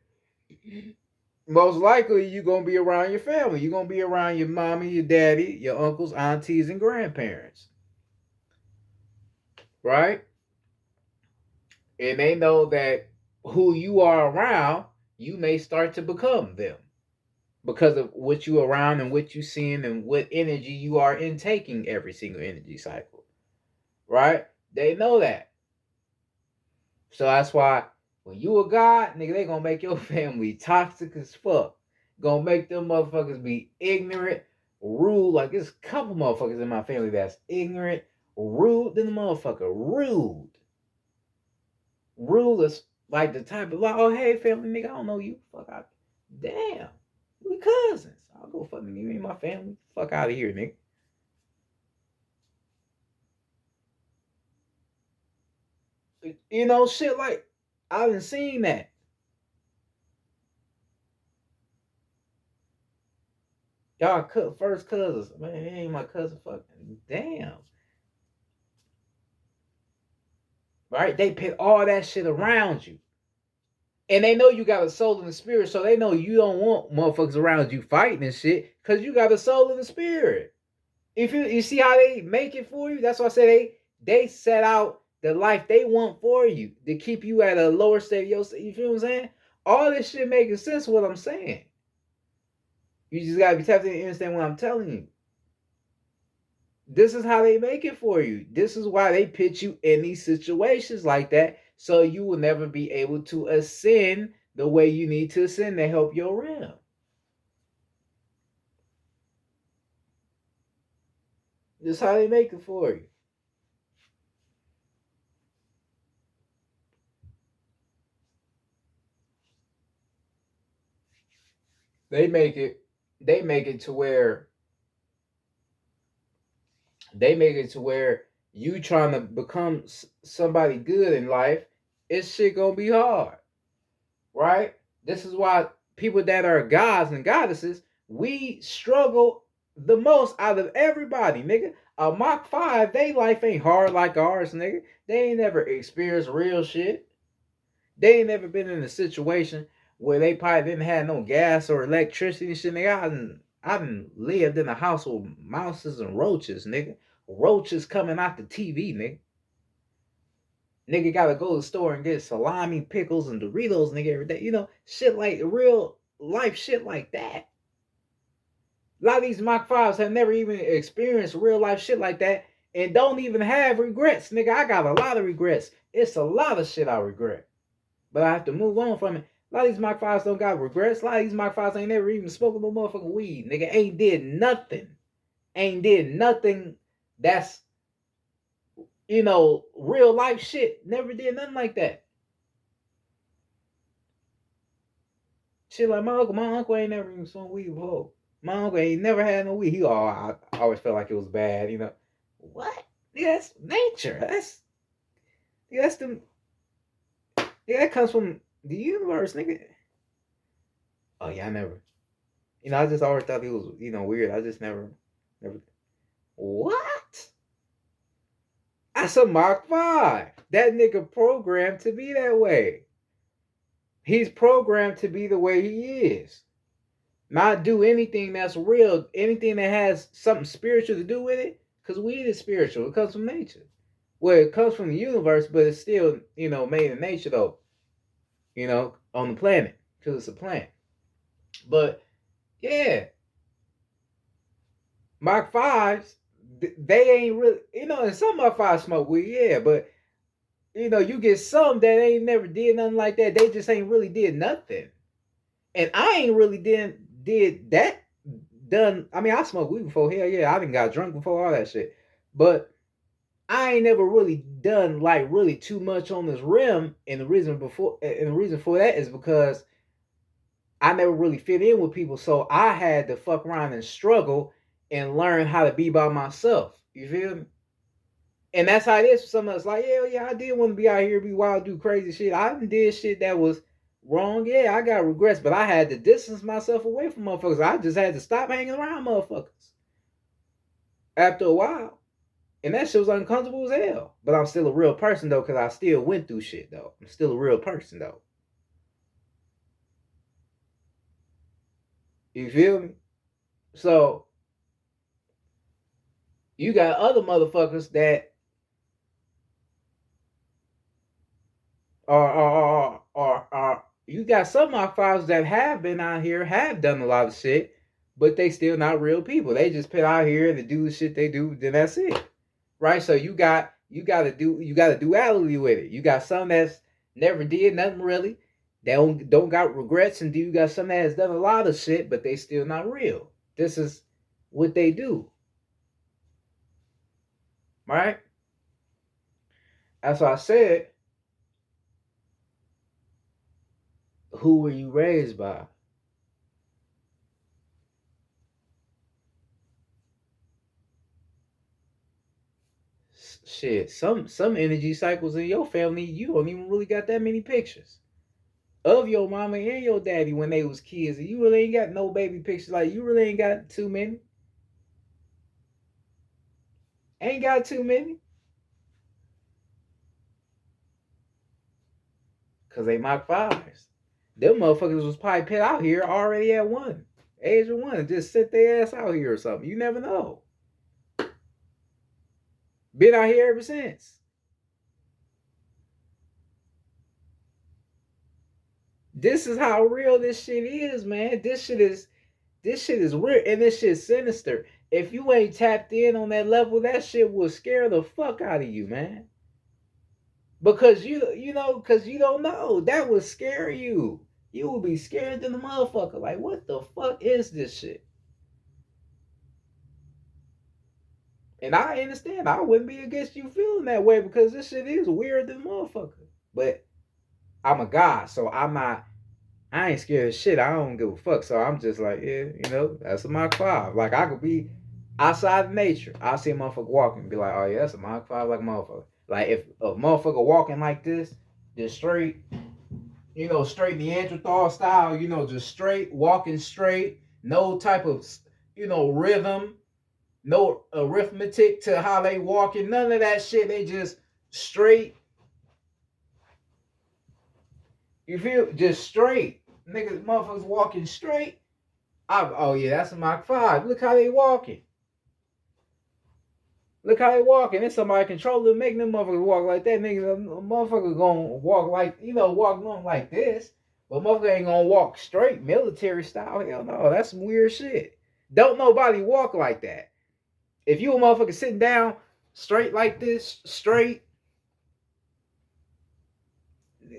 most likely you're going to be around your family. You're going to be around your mommy, your daddy, your uncles, aunties, and grandparents. Right? And they know that who you are around, you may start to become them. because of what you around and what you seeing and what energy you are intaking every single energy cycle, right? They know that. So that's why when you a god, nigga, they gonna make your family toxic as fuck. Gonna make them motherfuckers be ignorant, rude. Like there's a couple motherfuckers in my family that's ignorant, rude than the motherfucker. Rude. Rude is like the type of like, oh hey family nigga, I don't know you. Fuck out. Damn. We cousins. I'll go fucking you ain't my family. Fuck out of here, nigga. You know, shit like I haven't seen that. Y'all first cousins. Man, he ain't my cousin. Fucking damn. Right? They put all that shit around you. And they know you got a soul and a spirit, so they know you don't want motherfuckers around you fighting and shit, because you got a soul and a spirit. If you see how they make it for you, that's why I say they set out the life they want for you to keep you at a lower state of your, you feel what I'm saying? All this shit making sense what I'm saying. You just gotta be tapped in and understand what I'm telling you. This is how they make it for you. This is why they put you in these situations like that, so you will never be able to ascend the way you need to ascend to help your realm. This is how they make it for you. They make it. They make it to where. They make it to where you trying to become somebody good in life. It's shit gonna be hard, right? This is why people that are gods and goddesses, we struggle the most out of everybody, nigga. A Mach 5, they life ain't hard like ours, nigga. They ain't never experienced real shit. They ain't never been in a situation where they probably didn't have no gas or electricity and shit. Nigga, I done lived in a house with mouses and roaches, nigga. Roaches coming out the TV, nigga. Nigga gotta go to the store and get salami, pickles, and Doritos, nigga, every day. You know, shit like real life shit like that. A lot of these Mach 5s have never even experienced real life shit like that and don't even have regrets, nigga. I got a lot of regrets. It's a lot of shit I regret. But I have to move on from it. A lot of these Mach 5s don't got regrets. A lot of these Mach 5s ain't never even spoken no motherfucking weed. Nigga ain't did nothing. Ain't did nothing that's, real life shit. Never did nothing like that. Shit like my uncle ain't never even smoked weed before. My uncle ain't never had no weed. I always felt like it was bad. What? Yeah, that's nature. That's the yeah, that comes from the universe, nigga. Oh yeah, I never. I just always thought it was, weird. I just never. What? That's a Mach 5. That nigga programmed to be that way. He's programmed to be the way he is. Not do anything that's real, anything that has something spiritual to do with it, because weed is spiritual. It comes from nature. Well, it comes from the universe, but it's still, made in nature though, on the planet, because it's a plant. But yeah, Mach 5s, they ain't really, and some Mach 5 smoke weed, yeah, but you get some that ain't never did nothing like that. They just ain't really did nothing. And I ain't really did that done. I mean, I smoked weed before. Hell yeah, I done got drunk before, all that shit. But I ain't never really done like really too much on this rim. And the reason for that is because I never really fit in with people. So I had to fuck around and struggle and learn how to be by myself. You feel me? And that's how it is for some of us. Like, yeah, I did want to be out here, be wild, do crazy shit. I did shit that was wrong. Yeah, I got regrets, but I had to distance myself away from motherfuckers. I just had to stop hanging around motherfuckers after a while. And that shit was uncomfortable as hell. But I'm still a real person though, because I still went through shit though. I'm still a real person though. You feel me? So you got other motherfuckers that are You got some Mach 5s that have been out here, have done a lot of shit, but they still not real people. They just put out here to do the shit they do, then that's it. Right? So you got a duality with it. You got some that's never did nothing really. They don't got regrets, and you got some that has done a lot of shit, but they still not real. This is what they do. Right? That's why I said, who were you raised by? Shit, some energy cycles in your family, you don't even really got that many pictures of your mama and your daddy when they was kids. And you really ain't got no baby pictures. Like you really ain't got too many. Ain't got too many. Cause they Mach 5s. Them motherfuckers was probably put out here already at one. Age of one and just sit their ass out here or something. You never know. Been out here ever since. This is how real this shit is, man. This shit is weird and this shit's sinister. If you ain't tapped in on that level, that shit will scare the fuck out of you, man. Because because you don't know. That would scare you. You will be scared than the motherfucker. Like, what the fuck is this shit? And I understand. I wouldn't be against you feeling that way because this shit is weird than the motherfucker. But I'm a god, so I ain't scared of shit. I don't give a fuck. So I'm just like, yeah, that's a Mach 5. Like I could be outside of nature. I see a motherfucker walking and be like, oh yeah, that's a Mach 5 like a motherfucker. Like if a motherfucker walking like this, just straight, straight Neanderthal style, just straight, walking straight, no type of, rhythm, no arithmetic to how they walking, none of that shit. They just straight. You feel just straight. Niggas, motherfuckers walking straight. Oh yeah, that's a Mach 5. Look how they walking. Look how they walking. There's somebody controlling, making them motherfuckers walk like that. Niggas, a motherfucker gonna walk like, walk on like this. But motherfucker ain't gonna walk straight, military style. Hell no, that's some weird shit. Don't nobody walk like that. If you a motherfucker sitting down straight like this, straight,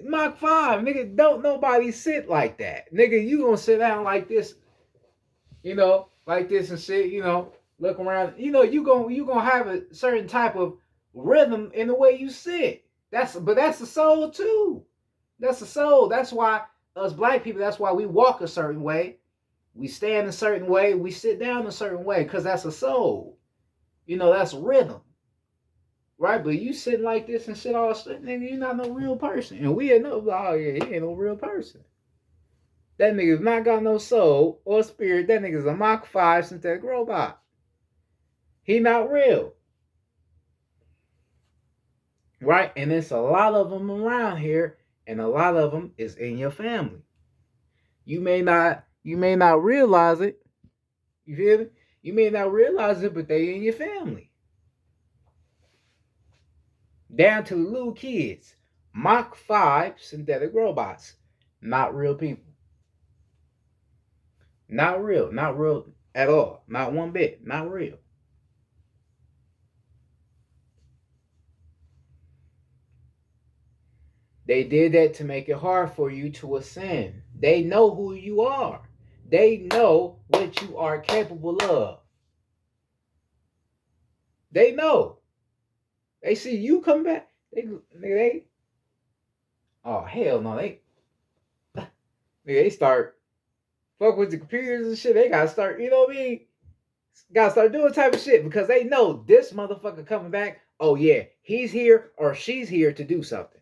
Mach 5, nigga, don't nobody sit like that. Nigga, you gonna sit down like this, like this and shit, look around. You gonna have a certain type of rhythm in the way you sit. That's the soul too. That's the soul. That's why us black people, that's why we walk a certain way. We stand a certain way, we sit down a certain way, because that's a soul. That's rhythm. Right? But you sitting like this and shit all straight, nigga, you're not no real person. And we know, oh yeah, he ain't no real person. That nigga's not got no soul or spirit. That nigga's a Mach 5 synthetic robot. He not real. Right? And there's a lot of them around here, and a lot of them is in your family. You may not realize it. You feel me? You may not realize it, but they in your family. Down to the little kids. Mach 5 synthetic robots. Not real people. Not real. Not real at all. Not one bit. Not real. They did that to make it hard for you to ascend. They know who you are. They know what you are capable of. They know. They see you come back. They oh hell no, they start fuck with the computers and shit. They gotta start, you know what I mean? Gotta start doing type of shit because they know this motherfucker coming back. Oh yeah, he's here or she's here to do something.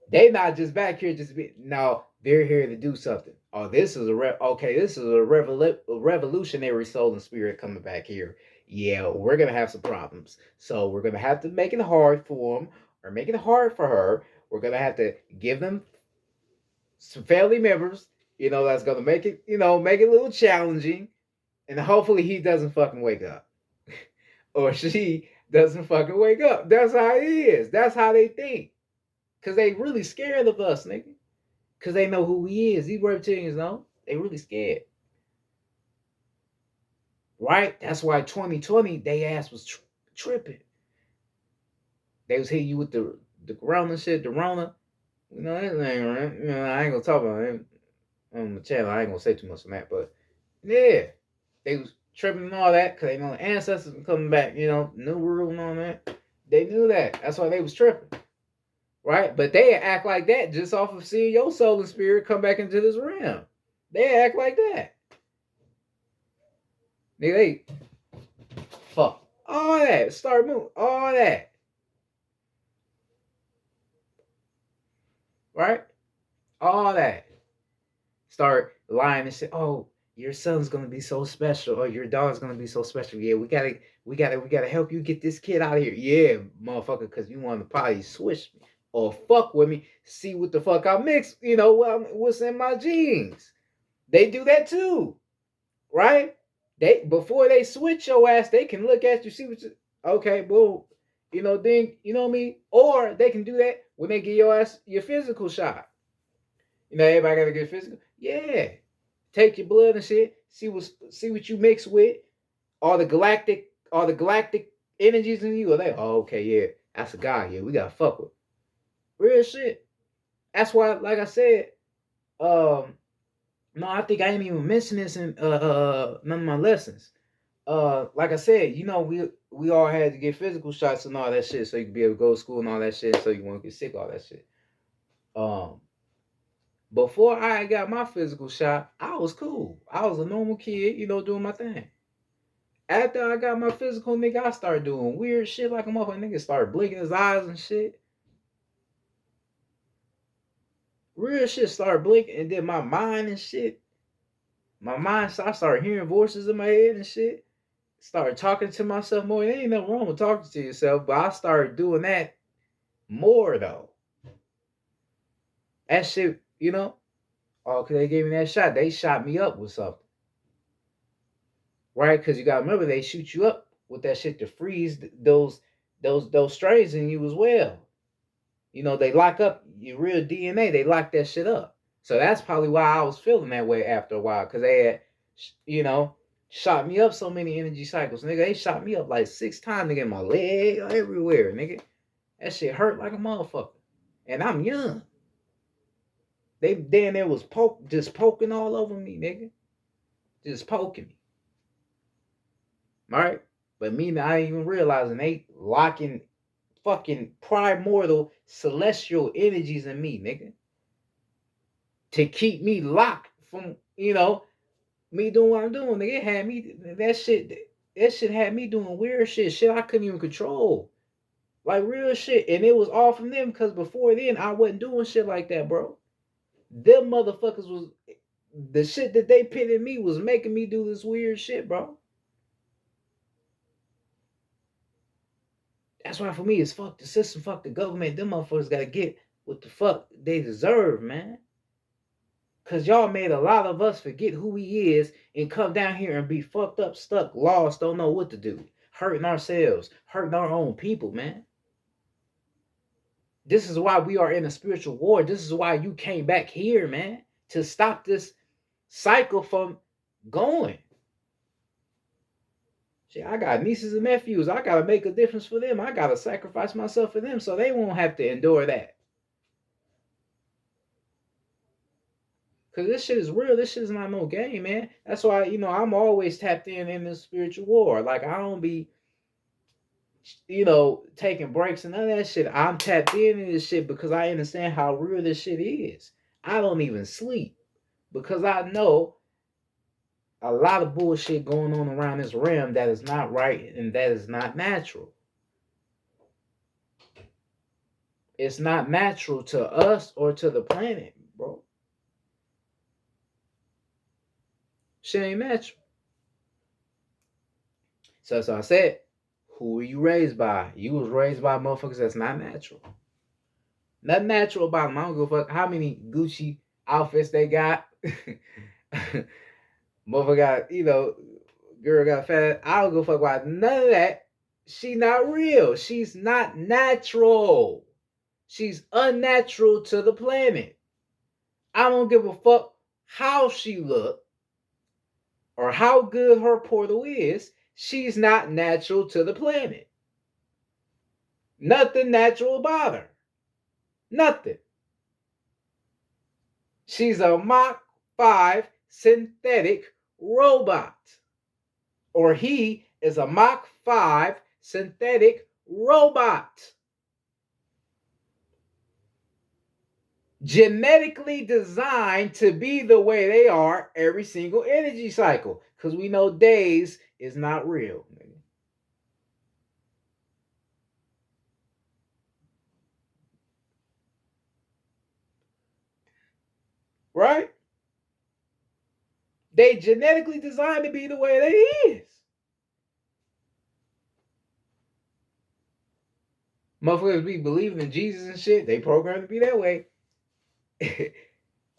They not just back here just be no, they're here to do something. Oh, this is a revolutionary soul and spirit coming back here. Yeah, we're gonna have some problems. So we're gonna have to make it hard for them or make it hard for her. We're gonna have to give them some family members, that's gonna make it, make it a little challenging. And hopefully he doesn't fucking wake up. Or she doesn't fucking wake up. That's how it is. That's how they think. Cause they really scared of us, nigga. Because they know who he is. These reptilians know. They really scared. Right? That's why 2020, they ass was tripping. They was hitting you with the corona shit, the Rona. You know, that ain't right. You know, I ain't gonna talk about it on the channel. I ain't gonna say too much on that, but yeah. They was tripping and all that because they know the ancestors were coming back, you know, new world and all that. They knew that. That's why they was tripping. Right? But they act like that just off of seeing your soul and spirit come back into this realm. They act like that. They fuck. All that. Start moving. All that. Right? All that. Start lying and say, oh, your son's gonna be so special, or your daughter's gonna be so special. Yeah, we gotta help you get this kid out of here. Yeah, motherfucker, because you want to probably switch me or fuck with me, see what the fuck I mix, you know, what's in my genes. They do that too, right? They before they switch your ass, they can look at you, see what you okay, boom. You know, then you know what I mean? Or they can do that when they get your ass your physical shot. You know, everybody gotta get physical. Yeah. Take your blood and shit. See what you mix with. All the galactic energies in you. Are they? Oh, okay, yeah. That's a guy. Yeah, we gotta fuck with. Real shit. That's why, like I said, um, no, I think I didn't even mention this in none of my lessons. Like I said, you know, we all had to get physical shots and all that shit so you could be able to go to school and all that shit, so you won't get sick, all that shit. Um, Before I got my physical shot, I was cool. I was a normal kid, you know, doing my thing. After I got my physical, nigga, I started doing weird shit like a motherfucker. Nigga started blinking his eyes and shit. Real shit started blinking, and then my mind and shit. My mind, I started hearing voices in my head and shit. Started talking to myself more. There ain't nothing wrong with talking to yourself, but I started doing that more though. That shit, you know, oh, cause they gave me that shot. They shot me up with something. Right? Because you got to remember they shoot you up with that shit to freeze those strains in you as well. You know, they lock up your real DNA. They lock that shit up. So that's probably why I was feeling that way after a while, because they had, you know, shot me up so many energy cycles, nigga. They shot me up like 6 times, nigga, in my leg, everywhere, nigga. That shit hurt like a motherfucker, and I'm young. They was just poking all over me, nigga, just poking me. All right, but me, I ain't even realizing they locking fucking primordial celestial energies in me, nigga, to keep me locked from, you know, me doing what I'm doing. Nigga, it had me that shit had me doing weird shit I couldn't even control. Like real shit. And it was all from them because before then I wasn't doing shit like that, bro. Them motherfuckers was the shit that they pitted me was making me do this weird shit, bro. That's why for me it's fuck the system, fuck the government. Them motherfuckers gotta get what the fuck they deserve, man. Cause y'all made a lot of us forget who he is and come down here and be fucked up, stuck, lost, don't know what to do. Hurting ourselves, hurting our own people, man. This is why we are in a spiritual war. This is why you came back here, man, to stop this cycle from going. See, I got nieces and nephews. I gotta make a difference for them. I gotta sacrifice myself for them so they won't have to endure that. Cause this shit is real. This shit is not no game, man. That's why, you know, I'm always tapped in this spiritual war. Like I don't be, you know, taking breaks and none of that shit. I'm tapped in this shit because I understand how real this shit is. I don't even sleep because I know a lot of bullshit going on around this realm that is not right and that is not natural. It's not natural to us or to the planet, bro. Shit ain't natural. So that's what I said. Who were you raised by? You was raised by motherfuckers that's not natural. Nothing natural about them. I don't give a fuck how many Gucci outfits they got. Motherfucker got, you know, girl got fat. I don't give a fuck about none of that. She not real. She's not natural. She's unnatural to the planet. I don't give a fuck how she look or how good her portal is. She's not natural to the planet. Nothing natural about her. Nothing. She's a Mach 5 synthetic robot. Or he is a Mach 5 synthetic robot. Genetically designed to be the way they are every single energy cycle. Because we know days is not real. Right? They genetically designed to be the way they is. Motherfuckers be believing in Jesus and shit. They programmed to be that way.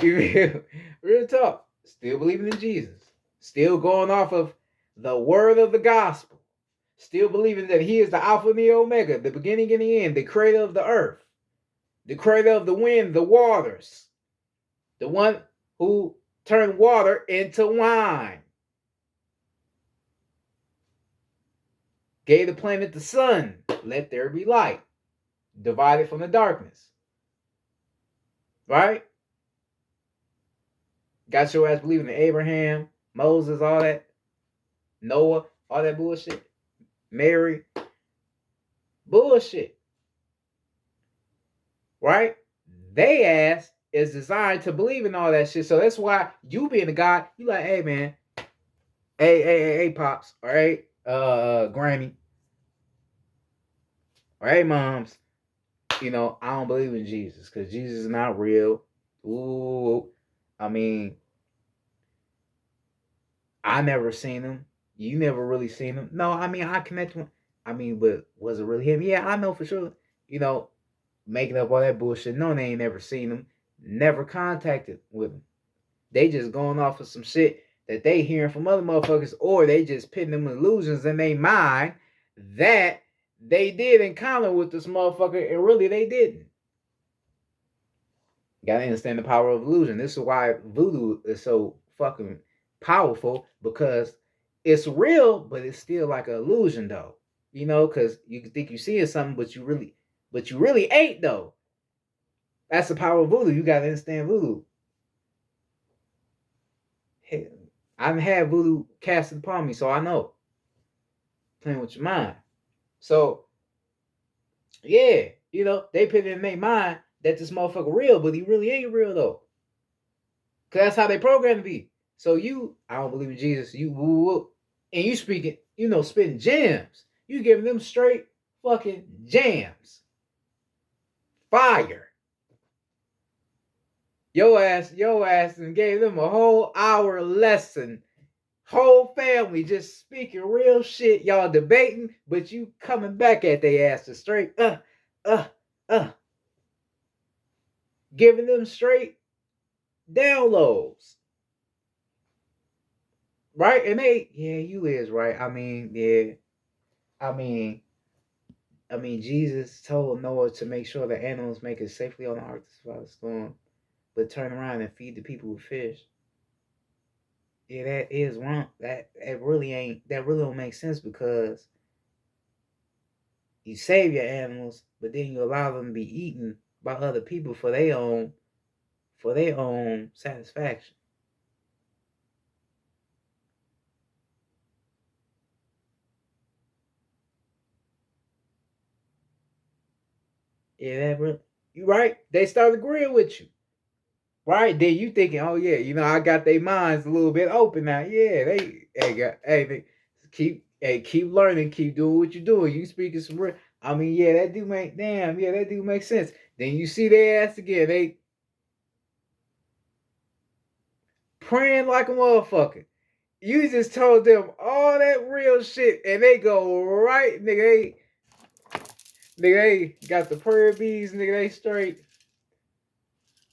Real talk. Still believing in Jesus. Still going off of the word of the gospel. Still believing that he is the Alpha and the Omega, the beginning and the end, the creator of the earth, the creator of the wind, the waters, the one who turned water into wine, gave the planet the sun, let there be light, divided from the darkness. Right? Got your ass believing in Abraham, Moses, all that, Noah, all that bullshit, Mary, bullshit. Right? They ass is designed to believe in all that shit. So that's why you being a guy, you like, hey man, hey, pops, all right, granny, or hey moms, I don't believe in Jesus because Jesus is not real. Ooh, I mean, I never seen him. You never really seen him. No, I mean I connect with. I mean, but was it really him? Yeah, I know for sure. Making up all that bullshit. No, they ain't never seen him. Never contacted with him. They just going off of some shit that they hearing from other motherfuckers, or they just pitting them illusions in their mind that they did encounter with this motherfucker, and really they didn't. You gotta understand the power of illusion. This is why voodoo is so fucking powerful, because it's real, but it's still like an illusion though. Because you think you're seeing something, but you really ain't though. That's the power of voodoo. You gotta understand voodoo. Hey, I've had voodoo casted upon me, so I know. Playing with your mind. So, yeah, they put it in their mind that this motherfucker real, but he really ain't real though. Cause that's how they programmed to be. So I don't believe in Jesus. You woo woo, and you speaking, spitting jams. You giving them straight fucking jams, fire. Your ass, and gave them a whole hour lesson. Whole family just speaking real shit. Y'all debating, but you coming back at their asses straight. Giving them straight downloads. Right? And you is right. I mean, yeah. I mean, Jesus told Noah to make sure the animals make it safely on the ark to survive the storm, but turn around and feed the people with fish. Yeah, that is wrong. That really don't make sense, because you save your animals, but then you allow them to be eaten by other people for their own satisfaction. Yeah, you right. They start agreeing with you. Right? Then you thinking, oh yeah, I got their minds a little bit open now. Yeah, they keep learning, keep doing what you're doing. You speaking some real. I mean, yeah, that do make sense. Then you see their ass again. They praying like a motherfucker. You just told them all that real shit, and they go right, nigga. They got the prayer beads, nigga. They straight.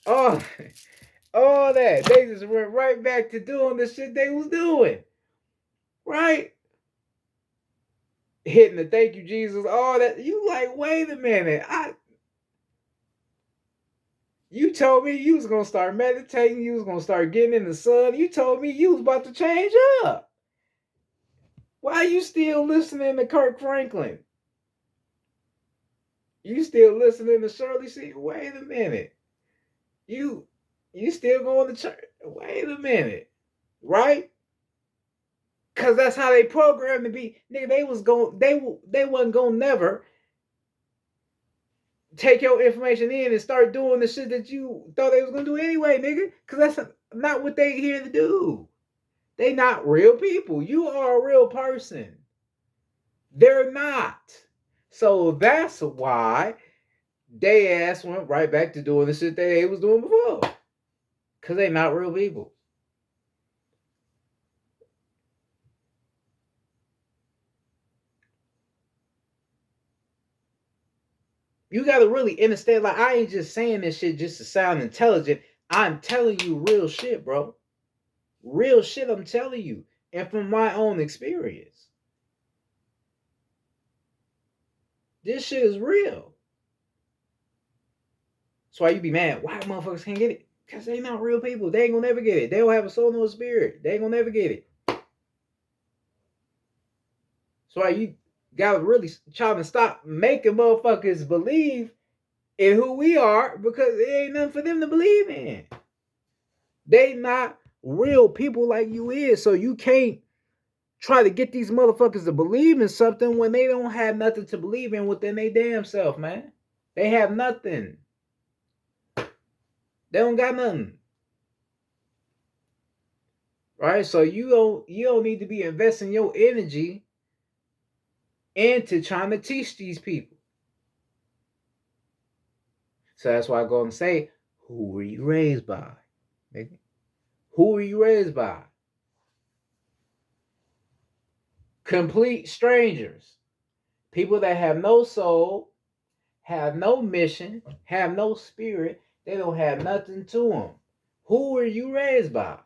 Oh, all that. They just went right back to doing the shit they was doing. Right? Hitting the thank you, Jesus, all that. You like, wait a minute. You told me you was gonna start meditating, you was gonna start getting in the sun. You told me you was about to change up. Why are you still listening to Kirk Franklin? You still listening to Shirley C? Wait a minute. You you still going to church? Wait a minute. Right? Cause that's how they programmed to be. Nigga, they wasn't gonna never take your information in and start doing the shit that you thought they was gonna do anyway, nigga. Cause that's not what they here to do. They not real people. You are a real person. They're not. So that's why they ass went right back to doing the shit they was doing before. Cause they not real people. You gotta really understand, like, I ain't just saying this shit just to sound intelligent. I'm telling you real shit, bro. Real shit, I'm telling you. And from my own experience. This shit is real. That's why you be mad. Why motherfuckers can't get it? Because they not real people. They ain't gonna never get it. They don't have a soul nor a spirit. They ain't gonna never get it. That's why you gotta really try to stop making motherfuckers believe in who we are, because it ain't nothing for them to believe in. They not real people like you is, so you can't try to get these motherfuckers to believe in something when they don't have nothing to believe in within their damn self, man. They have nothing. They don't got nothing. Right? So you don't need to be investing your energy into trying to teach these people. So that's why I go and say, who were you raised by? Nigga? Who were you raised by? Complete strangers. People that have no soul, have no mission, have no spirit. They don't have nothing to them. Who were you raised by?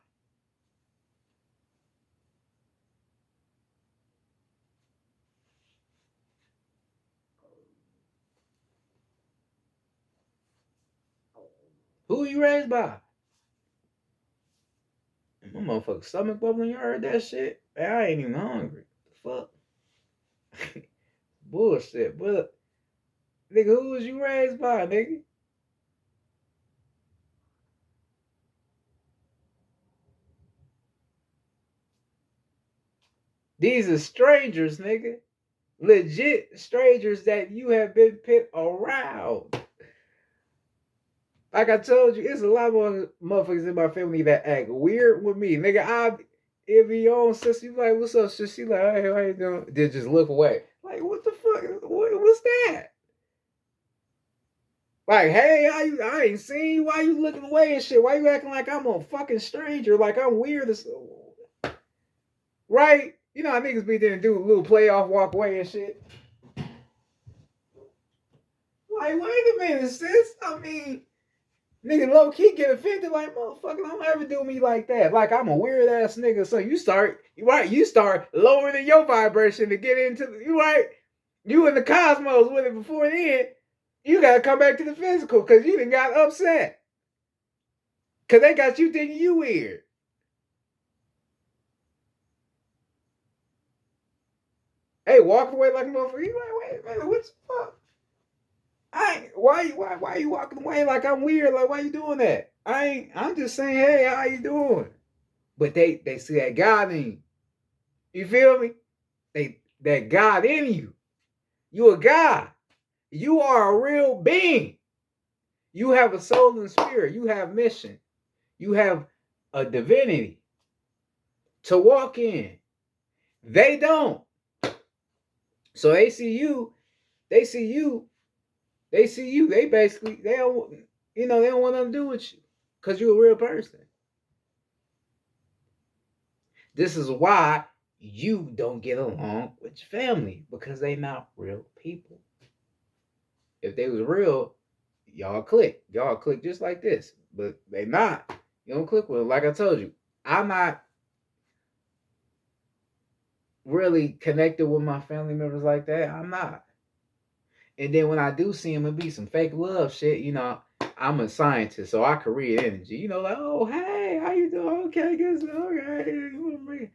Who were you raised by? My motherfucking stomach bubbling. You heard that shit? Man, I ain't even hungry. The fuck? Bullshit. But nigga, who was you raised by, nigga? These are strangers, nigga. Legit strangers that you have been put around. Like I told you, it's a lot more motherfuckers in my family that act weird with me. Nigga, if your own sister, you like, what's up, sis? She like, hey, how you doing? Then just look away. Like, what the fuck? What's that? Like, hey, I ain't seen you. Why you looking away and shit? Why you acting like I'm a fucking stranger? Like I'm weird as, right? You know how niggas be there and do a little playoff walk away and shit. Like, wait a minute, sis. I mean, nigga low key get offended, like, motherfucker, don't ever do me like that. Like I'm a weird ass nigga. So you start lowering your vibration to get into you right. You in the cosmos with it before then. You gotta come back to the physical because you done got upset. Cause they got you thinking you weird. Hey, walking away like a motherfucker. You like, wait a minute, what the fuck? Why you walking away like I'm weird? Like why you doing that? I'm just saying, hey, how you doing? But they see that God in you. You feel me? That God in you. You a God. You are a real being. You have a soul and spirit. You have mission. You have a divinity to walk in. They don't. So they see you. They see you. They see you. They basically they don't. They don't want nothing to do with you because you're a real person. This is why you don't get along with your family because they not real people. If they was real, y'all click. Y'all click just like this. But they not. You don't click with them. Like I told you, I'm not really connected with my family members like that. I'm not. And then when I do see them, it be some fake love shit. I'm a scientist, so I can read energy. Like, oh hey, how you doing? Okay, good. Okay,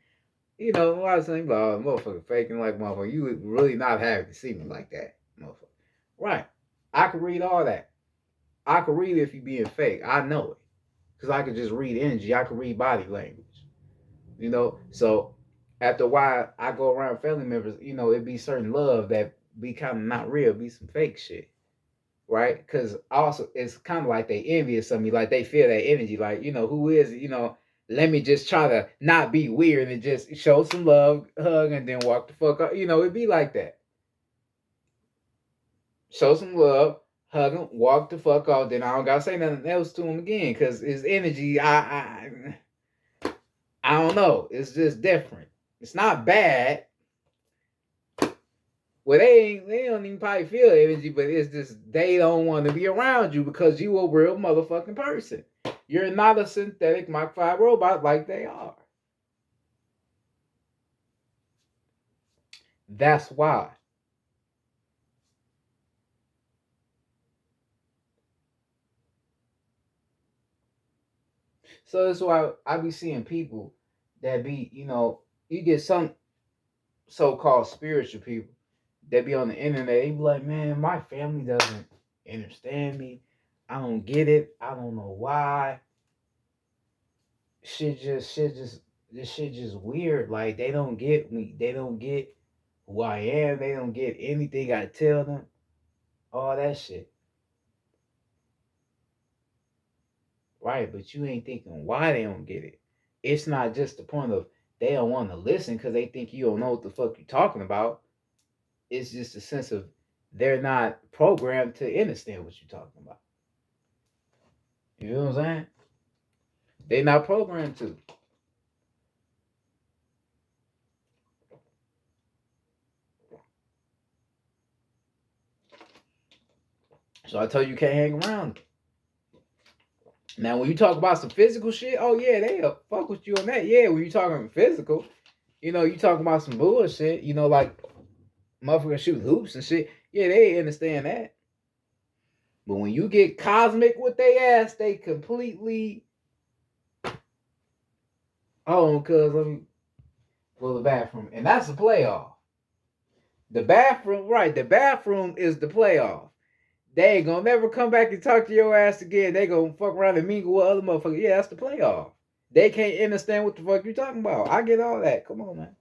a lot of things about motherfucker faking like motherfucker. You would really not happy to see me like that, motherfucker. Right? I can read all that. I can read if you being fake. I know it because I could just read energy. I can read body language. So after a while, I go around family members. It be certain love that be kind of not real, be some fake shit, right? Because also it's kind of like they envious of me, like they feel that energy, like who is it? Let me just try to not be weird and just show some love, hug, and then walk the fuck up. It'd be like that. Show some love, hug him, walk the fuck off. Then I don't gotta say nothing else to him again because his energy, I don't know. It's just different. It's not bad. Well, they don't even probably feel energy, but it's just they don't want to be around you because you a real motherfucking person. You're not a synthetic Mach 5 robot like they are. That's why. So that's why I be seeing people that be, you get some so-called spiritual people that be on the internet. They be like, man, my family doesn't understand me. I don't get it. I don't know why. This shit just weird. Like they don't get me. They don't get who I am. They don't get anything I tell them. All that shit. Right, but you ain't thinking why they don't get it. It's not just the point of they don't want to listen because they think you don't know what the fuck you're talking about. It's just a sense of they're not programmed to understand what you're talking about. You know what I'm saying? They're not programmed to. So I tell you can't hang around. Now, when you talk about some physical shit, oh yeah, they'll fuck with you on that. Yeah, when you talking physical, you talking about some bullshit, like motherfuckers shoot hoops and shit. Yeah, they understand that. But when you get cosmic with their ass, they completely. Oh, cuz let me go to the bathroom, and that's the playoff. The bathroom, right? The bathroom is the playoff. They ain't gonna never come back and talk to your ass again. They gonna fuck around and mingle with other motherfuckers. Yeah, that's the playoff. They can't understand what the fuck you talking about. I get all that. Come on, man.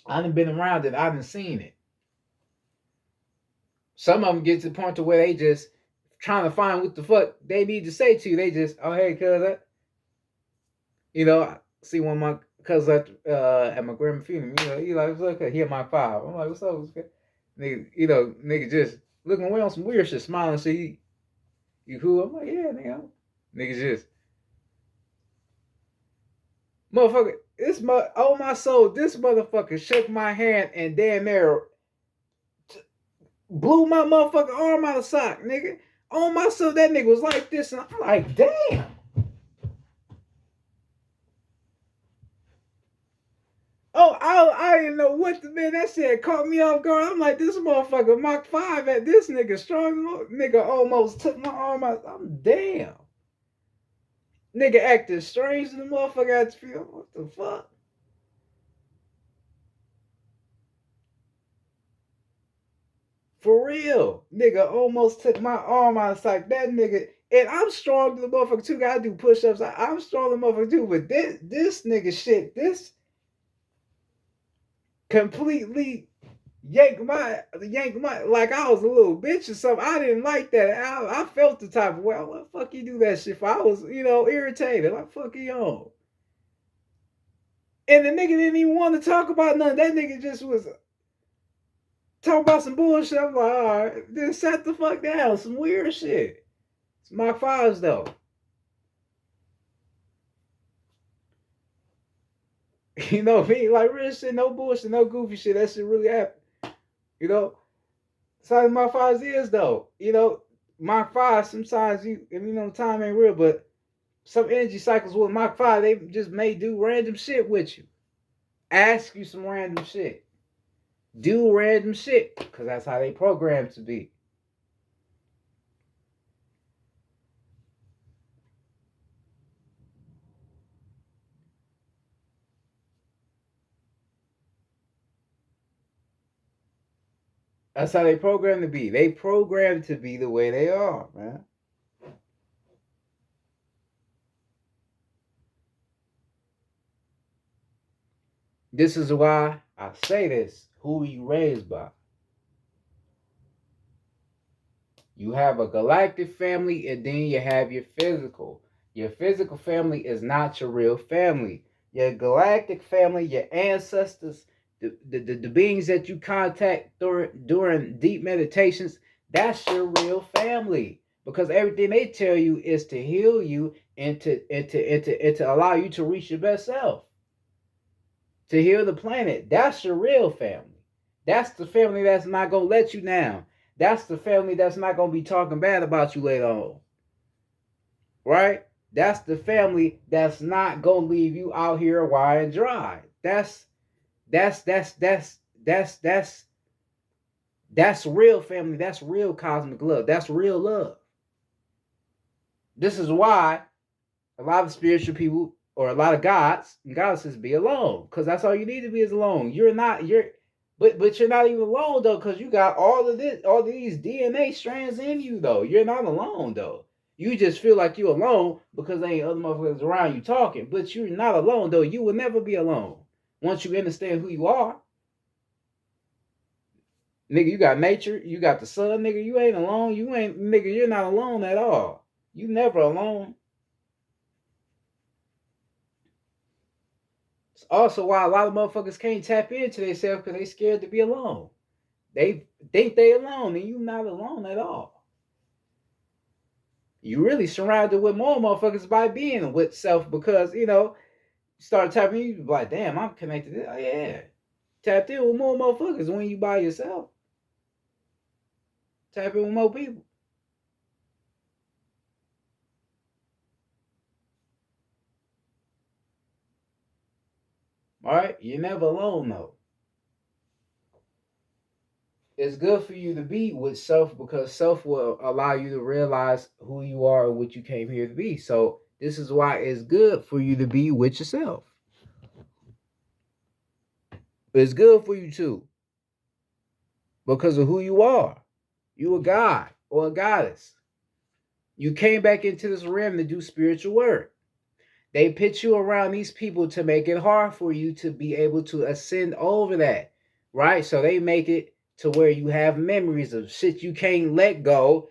I done been around it. I done seen it. Some of them get to the point to where they just trying to find what the fuck they need to say to you. They just, oh hey, cuz, I see one of my cousins at my grandma's funeral. He like, what's up? He at my 5. I'm like, what's up? What's good? Nigga, nigga just looking away on some weird shit, smiling. See, you cool? I'm like, yeah, nigga. Nigga just motherfucker. Oh my soul, this motherfucker shook my hand and damn near blew my motherfucking arm out of sock, nigga. On my soul, that nigga was like this, and I'm like, damn. Oh, I didn't know what the man that shit caught me off guard. I'm like, this motherfucker Mach 5 at this nigga strong. Nigga almost took my arm out. I'm damn. Nigga acting strange in the motherfucker at the field. What the fuck? For real. Nigga almost took my arm out. It's like that nigga. And I'm strong to the motherfucker too. Gotta do push ups. I'm strong to the motherfucker too. But this nigga shit, this completely yank my like I was a little bitch or something. I didn't like that. I felt the type of well, what the fuck you do that shit for? I was, irritated. Like fuck you on. And the nigga didn't even want to talk about nothing. That nigga just was talking about some bullshit. I'm like, all right, then set the fuck down. Some weird shit. It's my files though. You know me, like real shit, no bullshit, no goofy shit. That shit really happened. You know, so my files is though. My five sometimes time ain't real, but some energy cycles with Mach 5, they just may do random shit with you. Ask you some random shit. Do random shit. Because that's how they programmed to be. That's how they programmed to be. They programmed to be the way they are, man. This is why I say this. Who are you raised by? You have a galactic family and then you have your physical. Your physical family is not your real family. Your galactic family, your ancestors, the beings that you contact during deep meditations, that's your real family. Because everything they tell you is to heal you and to allow you to reach your best self. To heal the planet. That's your real family. That's the family that's not gonna let you down. That's the family that's not gonna be talking bad about you later on. Right? That's the family that's not gonna leave you out here wide and dry. That's that's that's that's that's that's real family. That's real cosmic love. That's real love. This is why a lot of spiritual people or a lot of gods and goddesses be alone, because that's all you need to be is alone. But you're not even alone though, because you got all these DNA strands in you though. You're not alone though. You just feel like you're alone because there ain't other motherfuckers around you talking, but you're not alone though. You will never be alone once you understand who you are. Nigga, you got nature, you got the sun, nigga. You ain't alone. You ain't, nigga. You're not alone at all. You never alone. It's also why a lot of motherfuckers can't tap into themselves because they scared to be alone. They think they alone and you not alone at all. You really surrounded with more motherfuckers by being with self, because you start tapping, you be like, damn, I'm connected. Oh, yeah. Tapped in with more motherfuckers when you by yourself. Tap in with more people. All right? You're never alone though. It's good for you to be with self because self will allow you to realize who you are and what you came here to be. So this is why it's good for you to be with yourself. But it's good for you too because of who you are. You a god or a goddess. You came back into this realm to do spiritual work. They put you around these people to make it hard for you to be able to ascend over that, right? So they make it to where you have memories of shit you can't let go,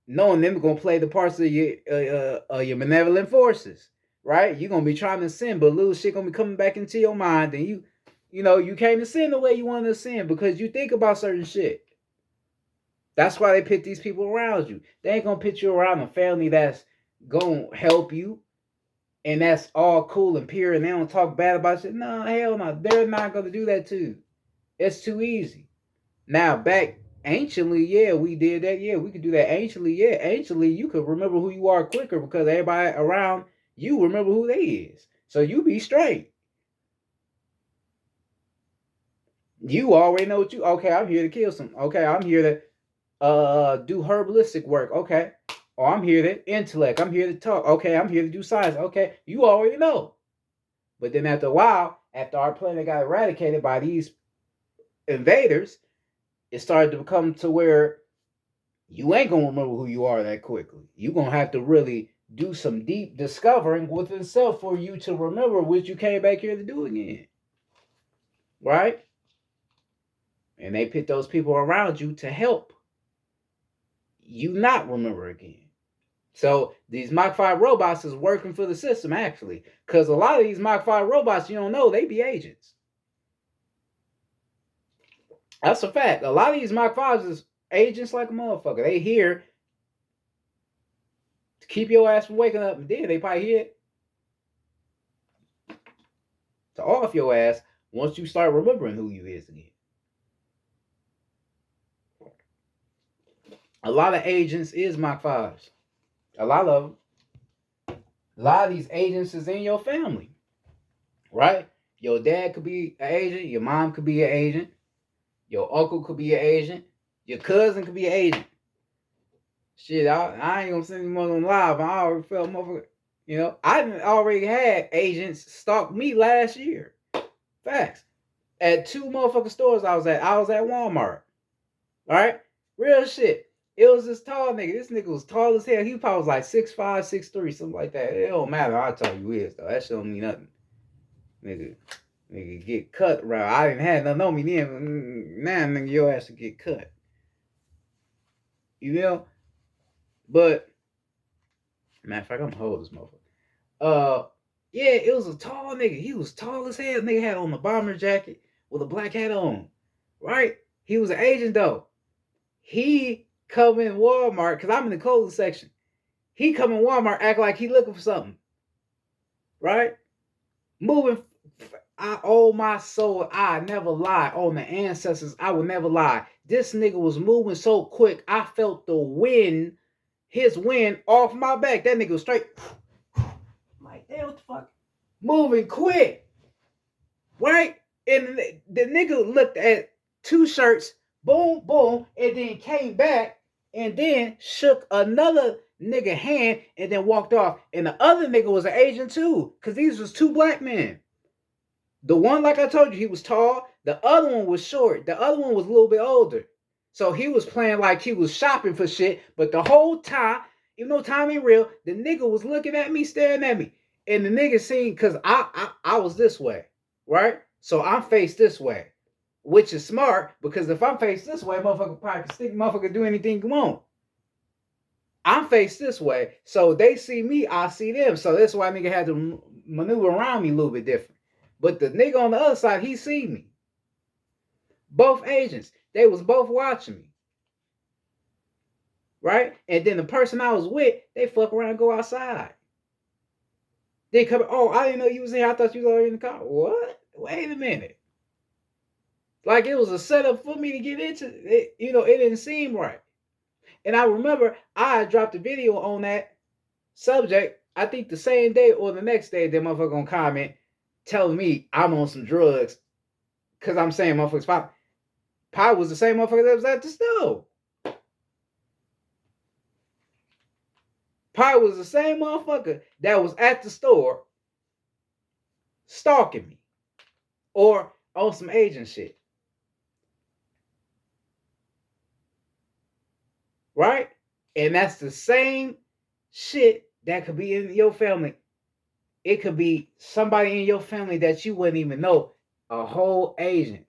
knowing them gonna play the parts of your benevolent forces, right? You're gonna be trying to sin, but little shit gonna be coming back into your mind, and you can't sin the way you want to sin because you think about certain shit. That's why they put these people around you. They ain't gonna put you around a family that's gonna help you and that's all cool and pure and they don't talk bad about shit. No, hell no. They're not gonna do that too. It's too easy. Now back anciently, yeah, we did that. Yeah, we could do that anciently. Yeah, anciently you could remember who you are quicker because everybody around you remember who they is. So you be straight. You already know what you okay, I'm here to kill some. Okay, I'm here to do herbalistic work. Okay. Or I'm here to intellect. I'm here to talk. Okay, I'm here to do science. Okay, you already know. But then after a while, after our planet got eradicated by these invaders, it started to become to where you ain't gonna remember who you are that quickly. You're gonna have to really do some deep discovering within self for you to remember what you came back here to do again. Right? And they put those people around you to help you not remember again. So these Mach 5 robots is working for the system actually. Because a lot of these Mach 5 robots, you don't know, they be agents. That's a fact. A lot of these Mach 5s is agents like a motherfucker. They here to keep your ass from waking up, and then they probably here to off your ass once you start remembering who you is again. A lot of agents is Mach 5s. A lot of them. A lot of these agents is in your family, right? Your dad could be an agent. Your mom could be an agent. Your uncle could be an agent. Your cousin could be an agent. Shit, I ain't gonna send you more on live. I already felt motherfucker. I already had agents stalk me last year. Facts. At two motherfucking stores I was at. I was at Walmart. All right, real shit. It was this tall nigga. This nigga was tall as hell. He probably was like 6'5", 6'3", something like that. It don't matter. I'll tell you who is though. That shit don't mean nothing. Nigga get cut around. I didn't have nothing on me then. Now nigga, your ass to get cut. You know? But matter of fact, I'm hold this motherfucker. Yeah, it was a tall nigga. He was tall as hell. Nigga had on a bomber jacket with a black hat on. Right? He was an agent though. He come in Walmart, because I'm in the clothing section. He come in Walmart, act like he looking for something. Right? Moving. I owe my soul. I never lie. On the ancestors, I will never lie. This nigga was moving so quick, I felt the wind, his wind off my back. That nigga was straight. I'm like, damn, what the fuck? Moving quick. Right? And the nigga looked at two shirts, boom, boom, and then came back and then shook another nigga hand and then walked off. And the other nigga was an agent too, because these was two black men. The one, like I told you, he was tall. The other one was short. The other one was a little bit older. So he was playing like he was shopping for shit. But the whole time, even though time ain't real, the nigga was looking at me, staring at me. And the nigga seen, because I was this way, right? So I'm faced this way, which is smart, because if I'm faced this way, motherfucker probably can stick, motherfucker do anything you want. I'm faced this way, so they see me, I see them. So that's why nigga had to maneuver around me a little bit different. But the nigga on the other side, he see me. Both agents, they was both watching me. Right? And then the person I was with, they fuck around and go outside. They come, oh, I didn't know you was here. I thought you was already in the car. What? Wait a minute. Like it was a setup for me to get into it. You know, it didn't seem right. And I remember I dropped a video on that subject, I think the same day or the next day, that motherfucker gonna comment telling me I'm on some drugs because I'm saying motherfuckers pop. Pie was the same motherfucker that was at the stove. Pie was the same motherfucker that was at the store stalking me or on some agent shit. Right? And that's the same shit that could be in your family. It could be somebody in your family that you wouldn't even know. A whole agent.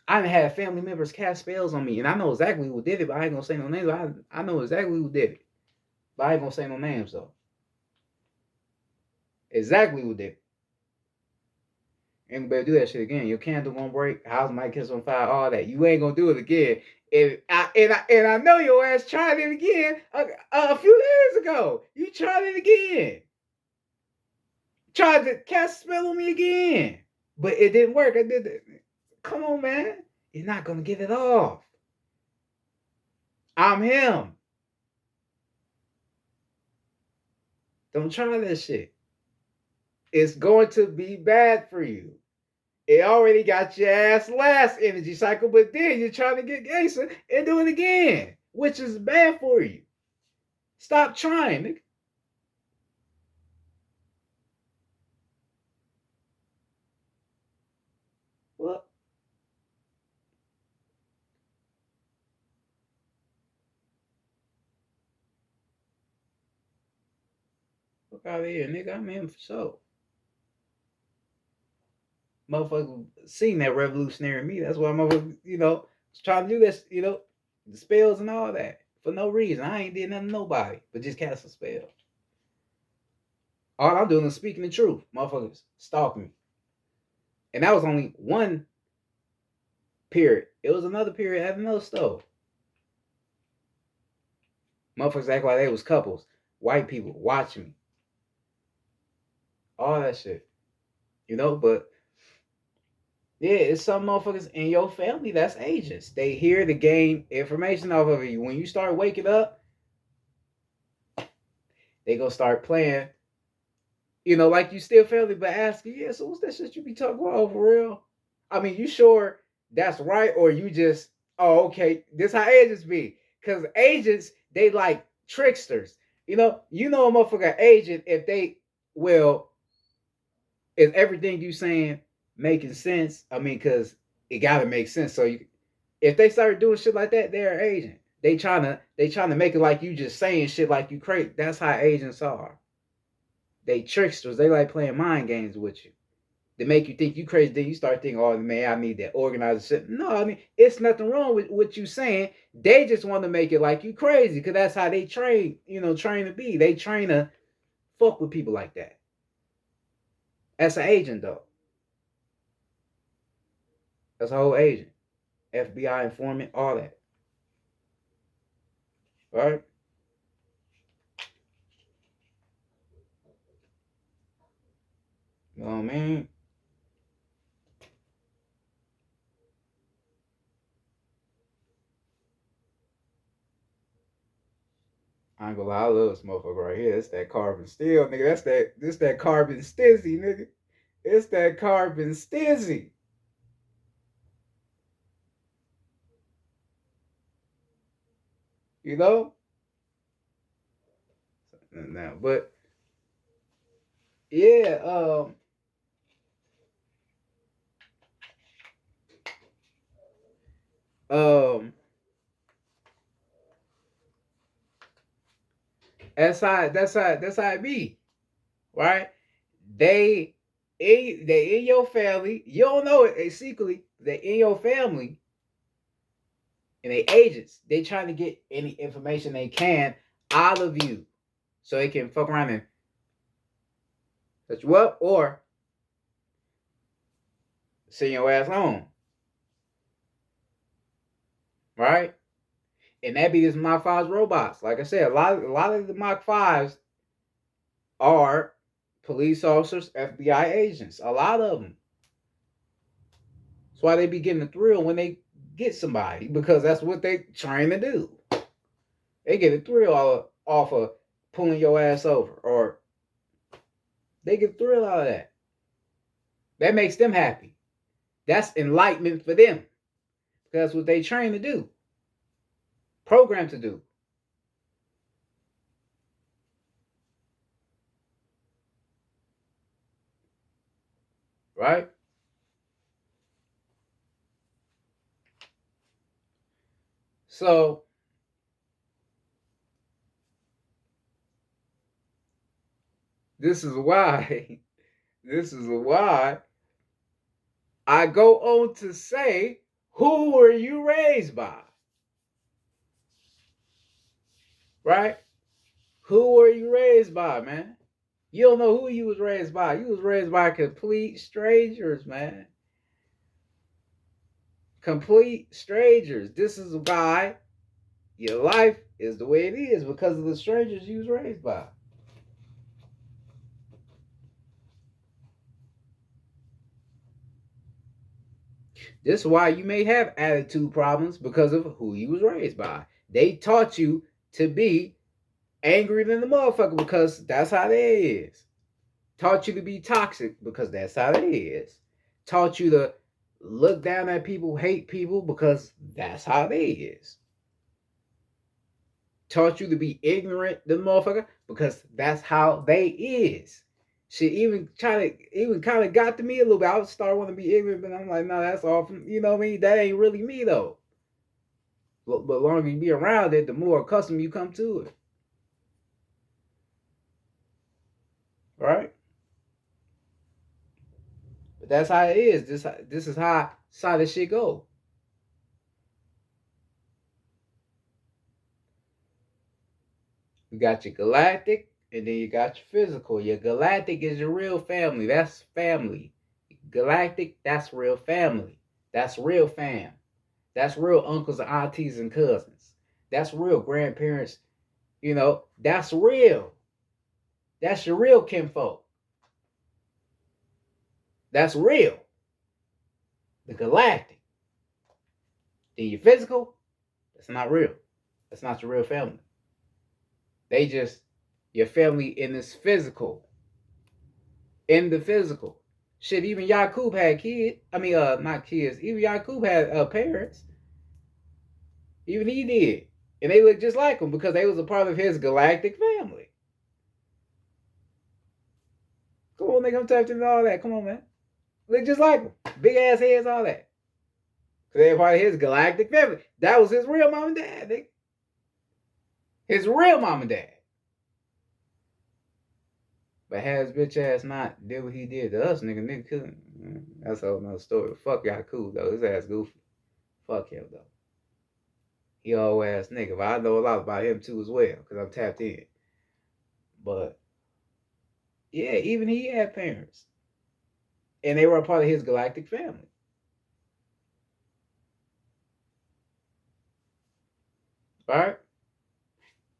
I done had family members cast spells on me, and I know exactly who did it, but I ain't gonna say no names. I know exactly who did it, but I ain't gonna say no names though. Exactly who did it. Ain't gonna do that shit again. Your candle gonna break. House might catch on fire. All that. You ain't gonna do it again. And I know your ass tried it again a few days ago. You tried it again. Tried to cast a spell on me again, but it didn't work. I did it. Come on, man. You're not gonna get it off. I'm him. Don't try that shit. It's going to be bad for you. It already got your ass last energy cycle, but then you're trying to get gangster and do it again, which is bad for you. Stop trying, nigga. What? Fuck out of here, nigga. I'm in for sure. Motherfucker seen that revolutionary in me. That's why motherfucker, was trying to do this, the spells and all that. For no reason. I ain't did nothing to nobody, but just cast a spell. All I'm doing is speaking the truth. Motherfuckers stalking me. And that was only one period. It was another period at another stove. Motherfuckers act like they was couples. White people watching me. All that shit. But yeah, it's some motherfuckers in your family that's agents. They hear to gain information off of you. When you start waking up, they gonna start playing, like you still family, but asking, yeah, so what's that shit you be talking about for real? I mean, you sure that's right, or you just, oh, okay, this how agents be. Because agents, they like tricksters. A motherfucker agent if they, well, is everything you saying making sense? I mean, because it gotta make sense. So If they start doing shit like that, they're an agent. They trying to make it like you just saying shit like you crazy. That's how agents are. They tricksters. They like playing mind games with you. They make you think you crazy. Then you start thinking, oh man, I need that organized shit. No, I mean it's nothing wrong with what you saying. They just want to make it like you crazy because that's how they train. Train to be. They train to fuck with people like that. That's an agent though. That's a whole agent. FBI informant, all that. Right? You know what I mean? I ain't gonna lie, I love this motherfucker right here. It's that carbon steel, nigga. This that carbon stizzy, nigga. It's that carbon stizzy. You know? Now, but yeah, um, that's how it be, right? They they in your family. You don't know it. They secretly they in your family, and they agents. They trying to get any information they can out of you, so they can fuck around and set you up or send your ass home, right? And that be this Mach 5's robots. Like I said, a lot of the Mach 5's are police officers, FBI agents. A lot of them. That's why they be getting a thrill when they get somebody because that's what they trying to do. They get a thrill off of pulling your ass over, or they get a thrill out of that. That makes them happy. That's enlightenment for them. That's what they train to do, programmed to do. Right? So this is why this is why I go on to say, who were you raised by? Right? Who were you raised by, man? You don't know who you was raised by. You was raised by complete strangers, man. Complete strangers. This is why your life is the way it is because of the strangers you was raised by. This is why you may have attitude problems because of who you was raised by. They taught you to be angry than the motherfucker because that's how they is. Taught you to be toxic because that's how they is. Taught you to look down at people, hate people because that's how they is. Taught you to be ignorant than the motherfucker because that's how they is. Shit, even kind of got to me a little bit. I would start wanting to be ignorant, but I'm like, no, that's all from you know what I mean. That ain't really me though. But the longer you be around it, the more accustomed you come to it. Right? But that's how it is. This is how this shit go. You got your galactic, and then you got your physical. Your galactic is your real family. That's family. Galactic, that's real family. That's real fam. That's real uncles and aunties and cousins. That's real grandparents. That's real. That's your real kinfolk. That's real. The galactic. Then your physical, that's not real. That's not your real family. They just your family in this physical. In the physical. Shit, even Yakub had kids. I mean, not kids. Even Yakub had parents. Even he did. And they looked just like him because they was a part of his galactic family. Come on, nigga, I'm tapped into all that. Come on, man. Look just like him. Big ass heads, all that. Because they're part of his galactic family. That was his real mom and dad, nigga. His real mom and dad. But had his bitch ass not did what he did to us, nigga couldn't. That's a whole nother story. Fuck y'all cool, though. His ass goofy. Fuck him, though. He old ass nigga. But I know a lot about him, too, as well, because I'm tapped in. But, yeah, even he had parents. And they were a part of his galactic family. Right?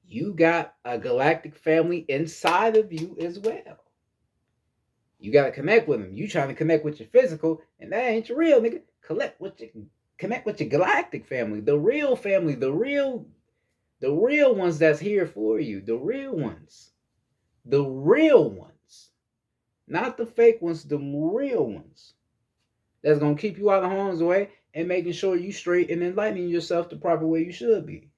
You got a galactic family inside of you as well. You got to connect with them. You trying to connect with your physical, and that ain't your real, nigga. Connect with your galactic family, the real family, the real ones that's here for you, the real ones, not the fake ones, the real ones. That's gonna keep you out of harm's way and making sure you straight and enlightening yourself the proper way you should be.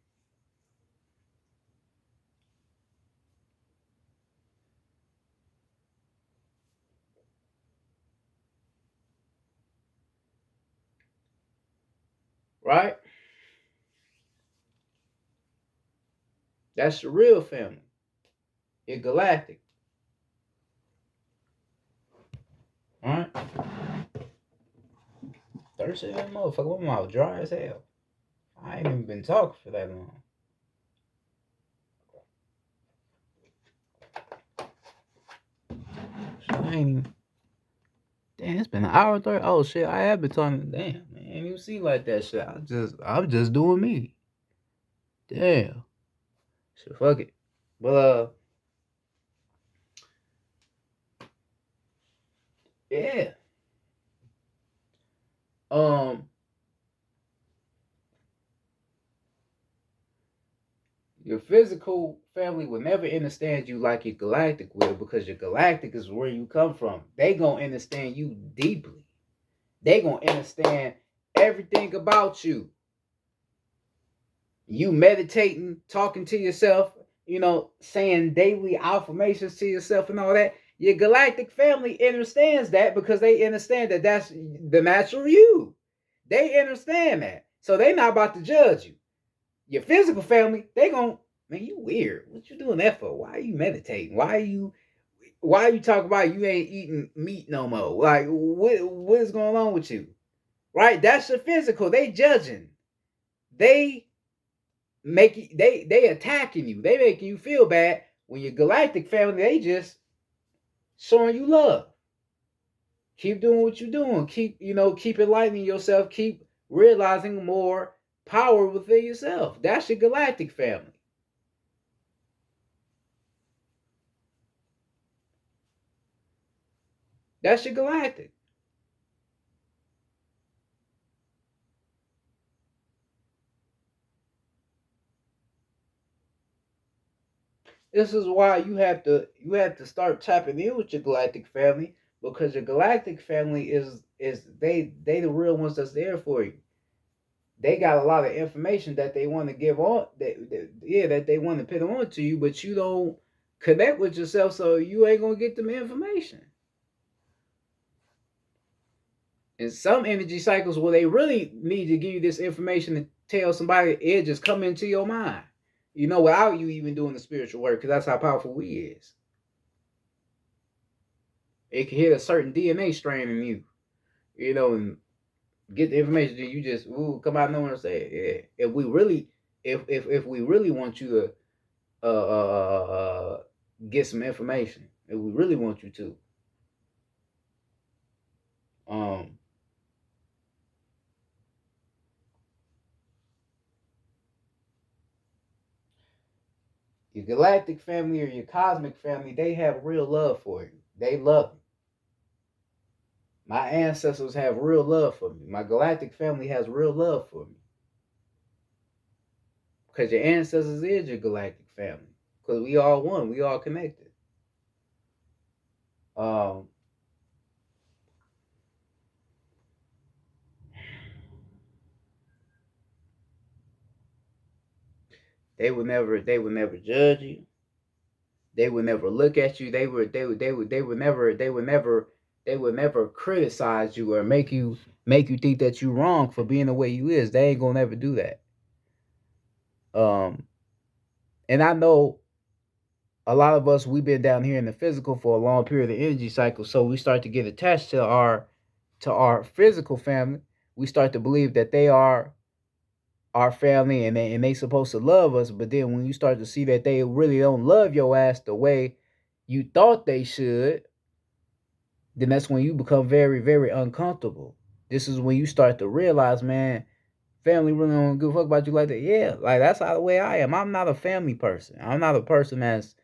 Right? That's the real family. You're galactic. Alright? Thirsty that motherfucker. My mouth dry as hell. I ain't even been talking for that long. So I ain't even. Damn, it's been an hour 30. Oh shit, I have been talking. Damn, man, ain't even see like that shit. I'm just doing me. Damn. So fuck it. But yeah. Your physical family will never understand you like your galactic will, because your galactic is where you come from. They gonna understand you deeply. They gonna understand everything about you. You meditating, talking to yourself, saying daily affirmations to yourself and all that. Your galactic family understands that, because they understand that that's the natural you. They understand that. So they not about to judge you. Your physical family, they gon', man, you weird. What you doing that for? Why are you meditating? Why are you talking about you ain't eating meat no more? Like, what is going on with you? Right? That's your physical. They judging. They they attacking you. They making you feel bad. When your galactic family, they just showing you love. Keep doing what you're doing. Keep enlightening yourself. Keep realizing more power within yourself. That's your galactic family. That's your galactic. This is why you have to start tapping in with your galactic family, because your galactic family is they the real ones that's there for you. They got a lot of information that they want to give on that they want to put on to you, but you don't connect with yourself, so you ain't gonna get them information. In some energy cycles where they really need to give you this information to tell somebody, it just come into your mind, without you even doing the spiritual work, because that's how powerful we is. It can hit a certain DNA strain in you, and get the information that you just come out of nowhere and say it. Yeah. If we really want you to get some information, if we really want you to, um, your galactic family or your cosmic family, they have real love for you. They love you. My ancestors have real love for me. My galactic family has real love for me. Because your ancestors is your galactic family. Because we all one. We all connected. Um, they would never judge you. They would never look at you. They would never They will never criticize you or make you think that you're wrong for being the way you is. They ain't gonna never do that. And I know a lot of us, we've been down here in the physical for a long period of energy cycle, so we start to get attached to our physical family. We start to believe that they are our family and they supposed to love us. But then when you start to see that they really don't love your ass the way you thought they should, then that's when you become very, very uncomfortable. This is when you start to realize, man, family really don't give a fuck about you like that. Yeah, like that's how the way I am. I'm not a family person. I'm not a person that's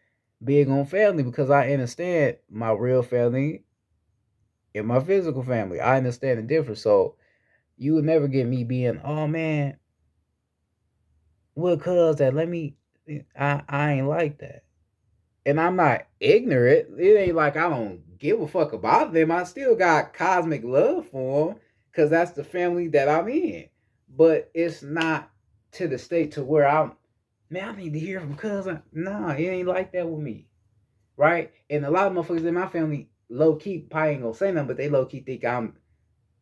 big on family because I understand my real family and my physical family. I understand the difference. So you would never get me being, oh man, well, cuz that let me I ain't like that. And I'm not ignorant. It ain't like I don't give a fuck about them. I still got cosmic love for them because that's the family that I'm in. But it's not to the state to where man, I need to hear from cousin. Nah, it ain't like that with me. Right? And a lot of motherfuckers in my family low key probably ain't gonna say nothing, but they low key think I'm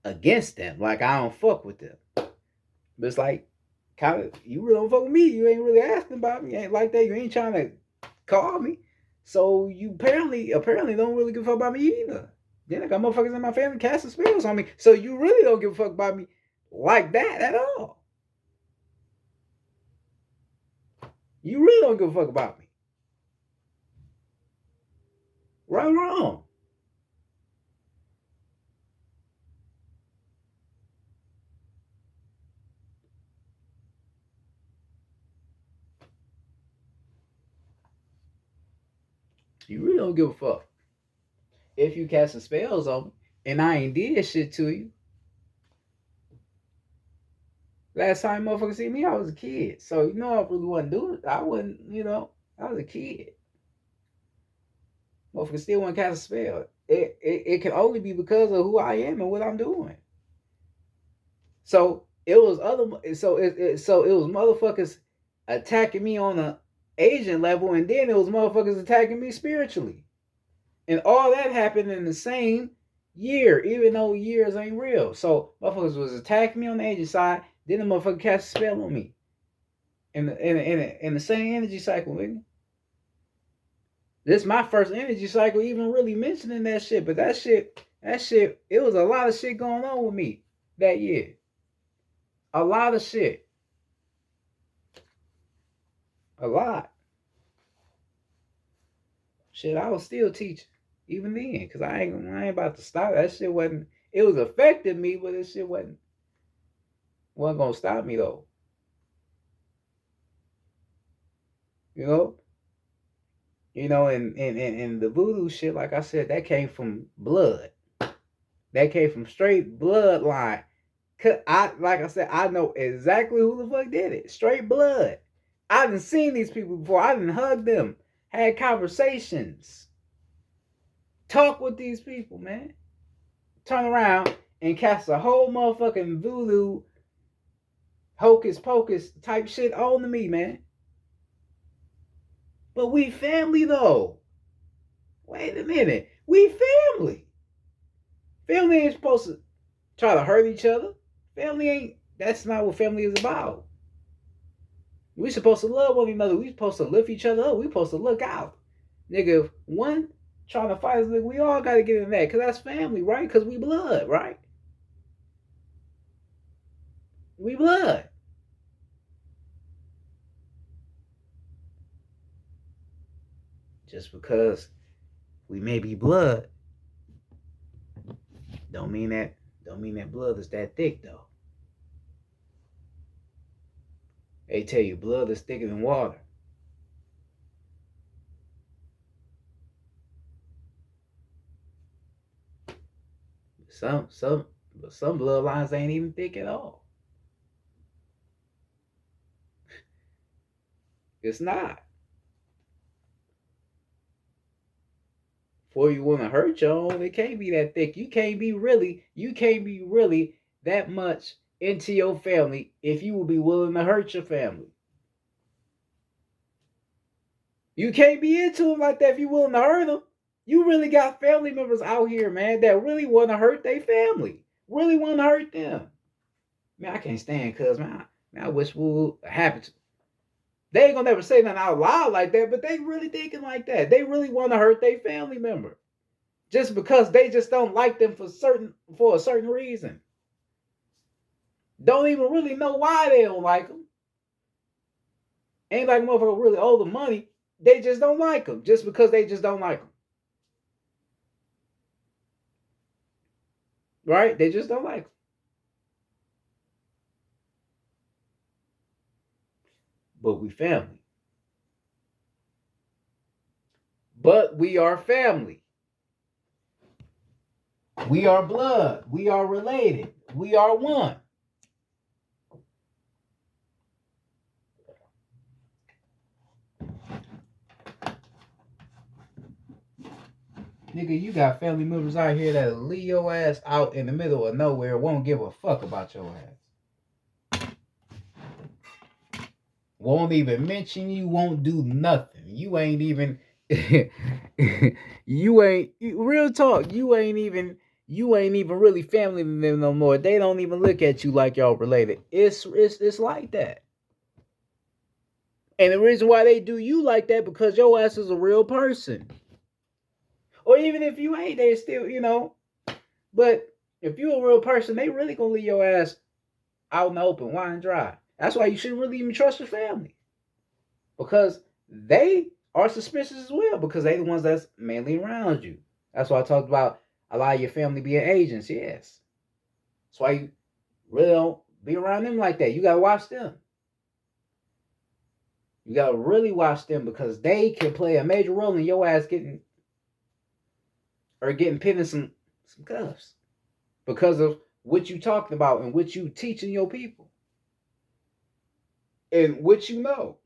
against them. Like I don't fuck with them. But it's like, kind of, you really don't fuck with me. You ain't really asking about me. Ain't like that. You ain't trying to call me. So you apparently don't really give a fuck about me either. Then I got motherfuckers in my family casting spells on me. So you really don't give a fuck about me like that at all. You really don't give a fuck about me. Right or wrong. You really don't give a fuck. If you casting spells on me and I ain't did shit to you. Last time motherfuckers see me, I was a kid. So you know I really wasn't doing it. I wasn't, I was a kid. Motherfuckers still want to cast a spell. It can only be because of who I am and what I'm doing. So it was so it was motherfuckers attacking me on a Asian level, and then it was motherfuckers attacking me spiritually, and all that happened in the same year, even though years ain't real. So motherfuckers was attacking me on the Asian side, then the motherfucker cast a spell on me in the same energy cycle, nigga. This is my first energy cycle even really mentioning that shit, but that shit, it was a lot of shit going on with me that year. A lot of shit. A lot. Shit, I was still teaching even then, cause I ain't about to stop. That shit wasn't. It was affecting me, but this shit wasn't gonna stop me though. You know, and the voodoo shit, like I said, that came from blood. That came from straight bloodline. Like I said, I know exactly who the fuck did it. Straight blood. I done seen these people before. I done hugged them, had conversations, talk with these people, man. Turn around and cast a whole motherfucking voodoo, hocus pocus type shit on to me, man. But we family though. Wait a minute. We family. Family ain't supposed to try to hurt each other. Family ain't. That's not what family is about. We supposed to love one another. We supposed to lift each other up. We supposed to look out. Nigga, if one trying to fight us, nigga, we all got to get in that because that's family, right? Because we blood, right? We blood. Just because we may be blood, don't mean that blood is that thick though. They tell you blood is thicker than water. Some bloodlines ain't even thick at all. It's not. Before you want to hurt your own, it can't be that thick. You can't be really that much into your family if you will be willing to hurt your family. You can't be into them like that if you're willing to hurt them. You really got family members out here, man, that really want to hurt their family. Really want to hurt them. Man, I can't stand cuz, man. I wish what would happen to. They ain't gonna never say nothing out loud like that, but they really thinking like that. They really want to hurt their family member. Just because they just don't like them for a certain reason. Don't even really know why they don't like them. Ain't like motherfucker really owe the money. They just don't like them. Just because they just don't like them. Right? They just don't like them. But we family. But we are family. We are blood. We are related. We are one. Nigga, you got family members out here that leave your ass out in the middle of nowhere, won't give a fuck about your ass. Won't even mention you, won't do nothing. You ain't even you ain't real talk, you ain't even really family to them no more. They don't even look at you like y'all related. It's like that. And the reason why they do you like that because your ass is a real person. Or even if you ain't, they still, But if you a real person, they really gonna leave your ass out in the open, wide and dry. That's why you shouldn't really even trust your family. Because they are suspicious as well, because they the ones that's mainly around you. That's why I talked about a lot of your family being agents, yes. That's why you really don't be around them like that. You gotta watch them. You gotta really watch them because they can play a major role in your ass getting pinned in some cuffs. Because of what you talking about and what you teaching your people. And what you know.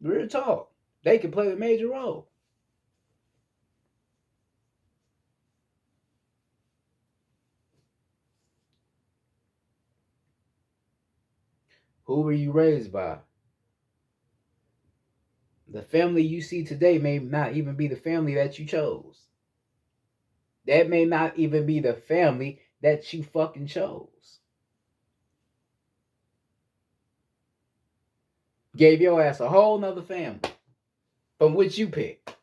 Real talk. They can play a major role. Who were you raised by? The family you see today may not even be the family that you chose. That may not even be the family that you fucking chose. Gave your ass a whole nother family from which you picked.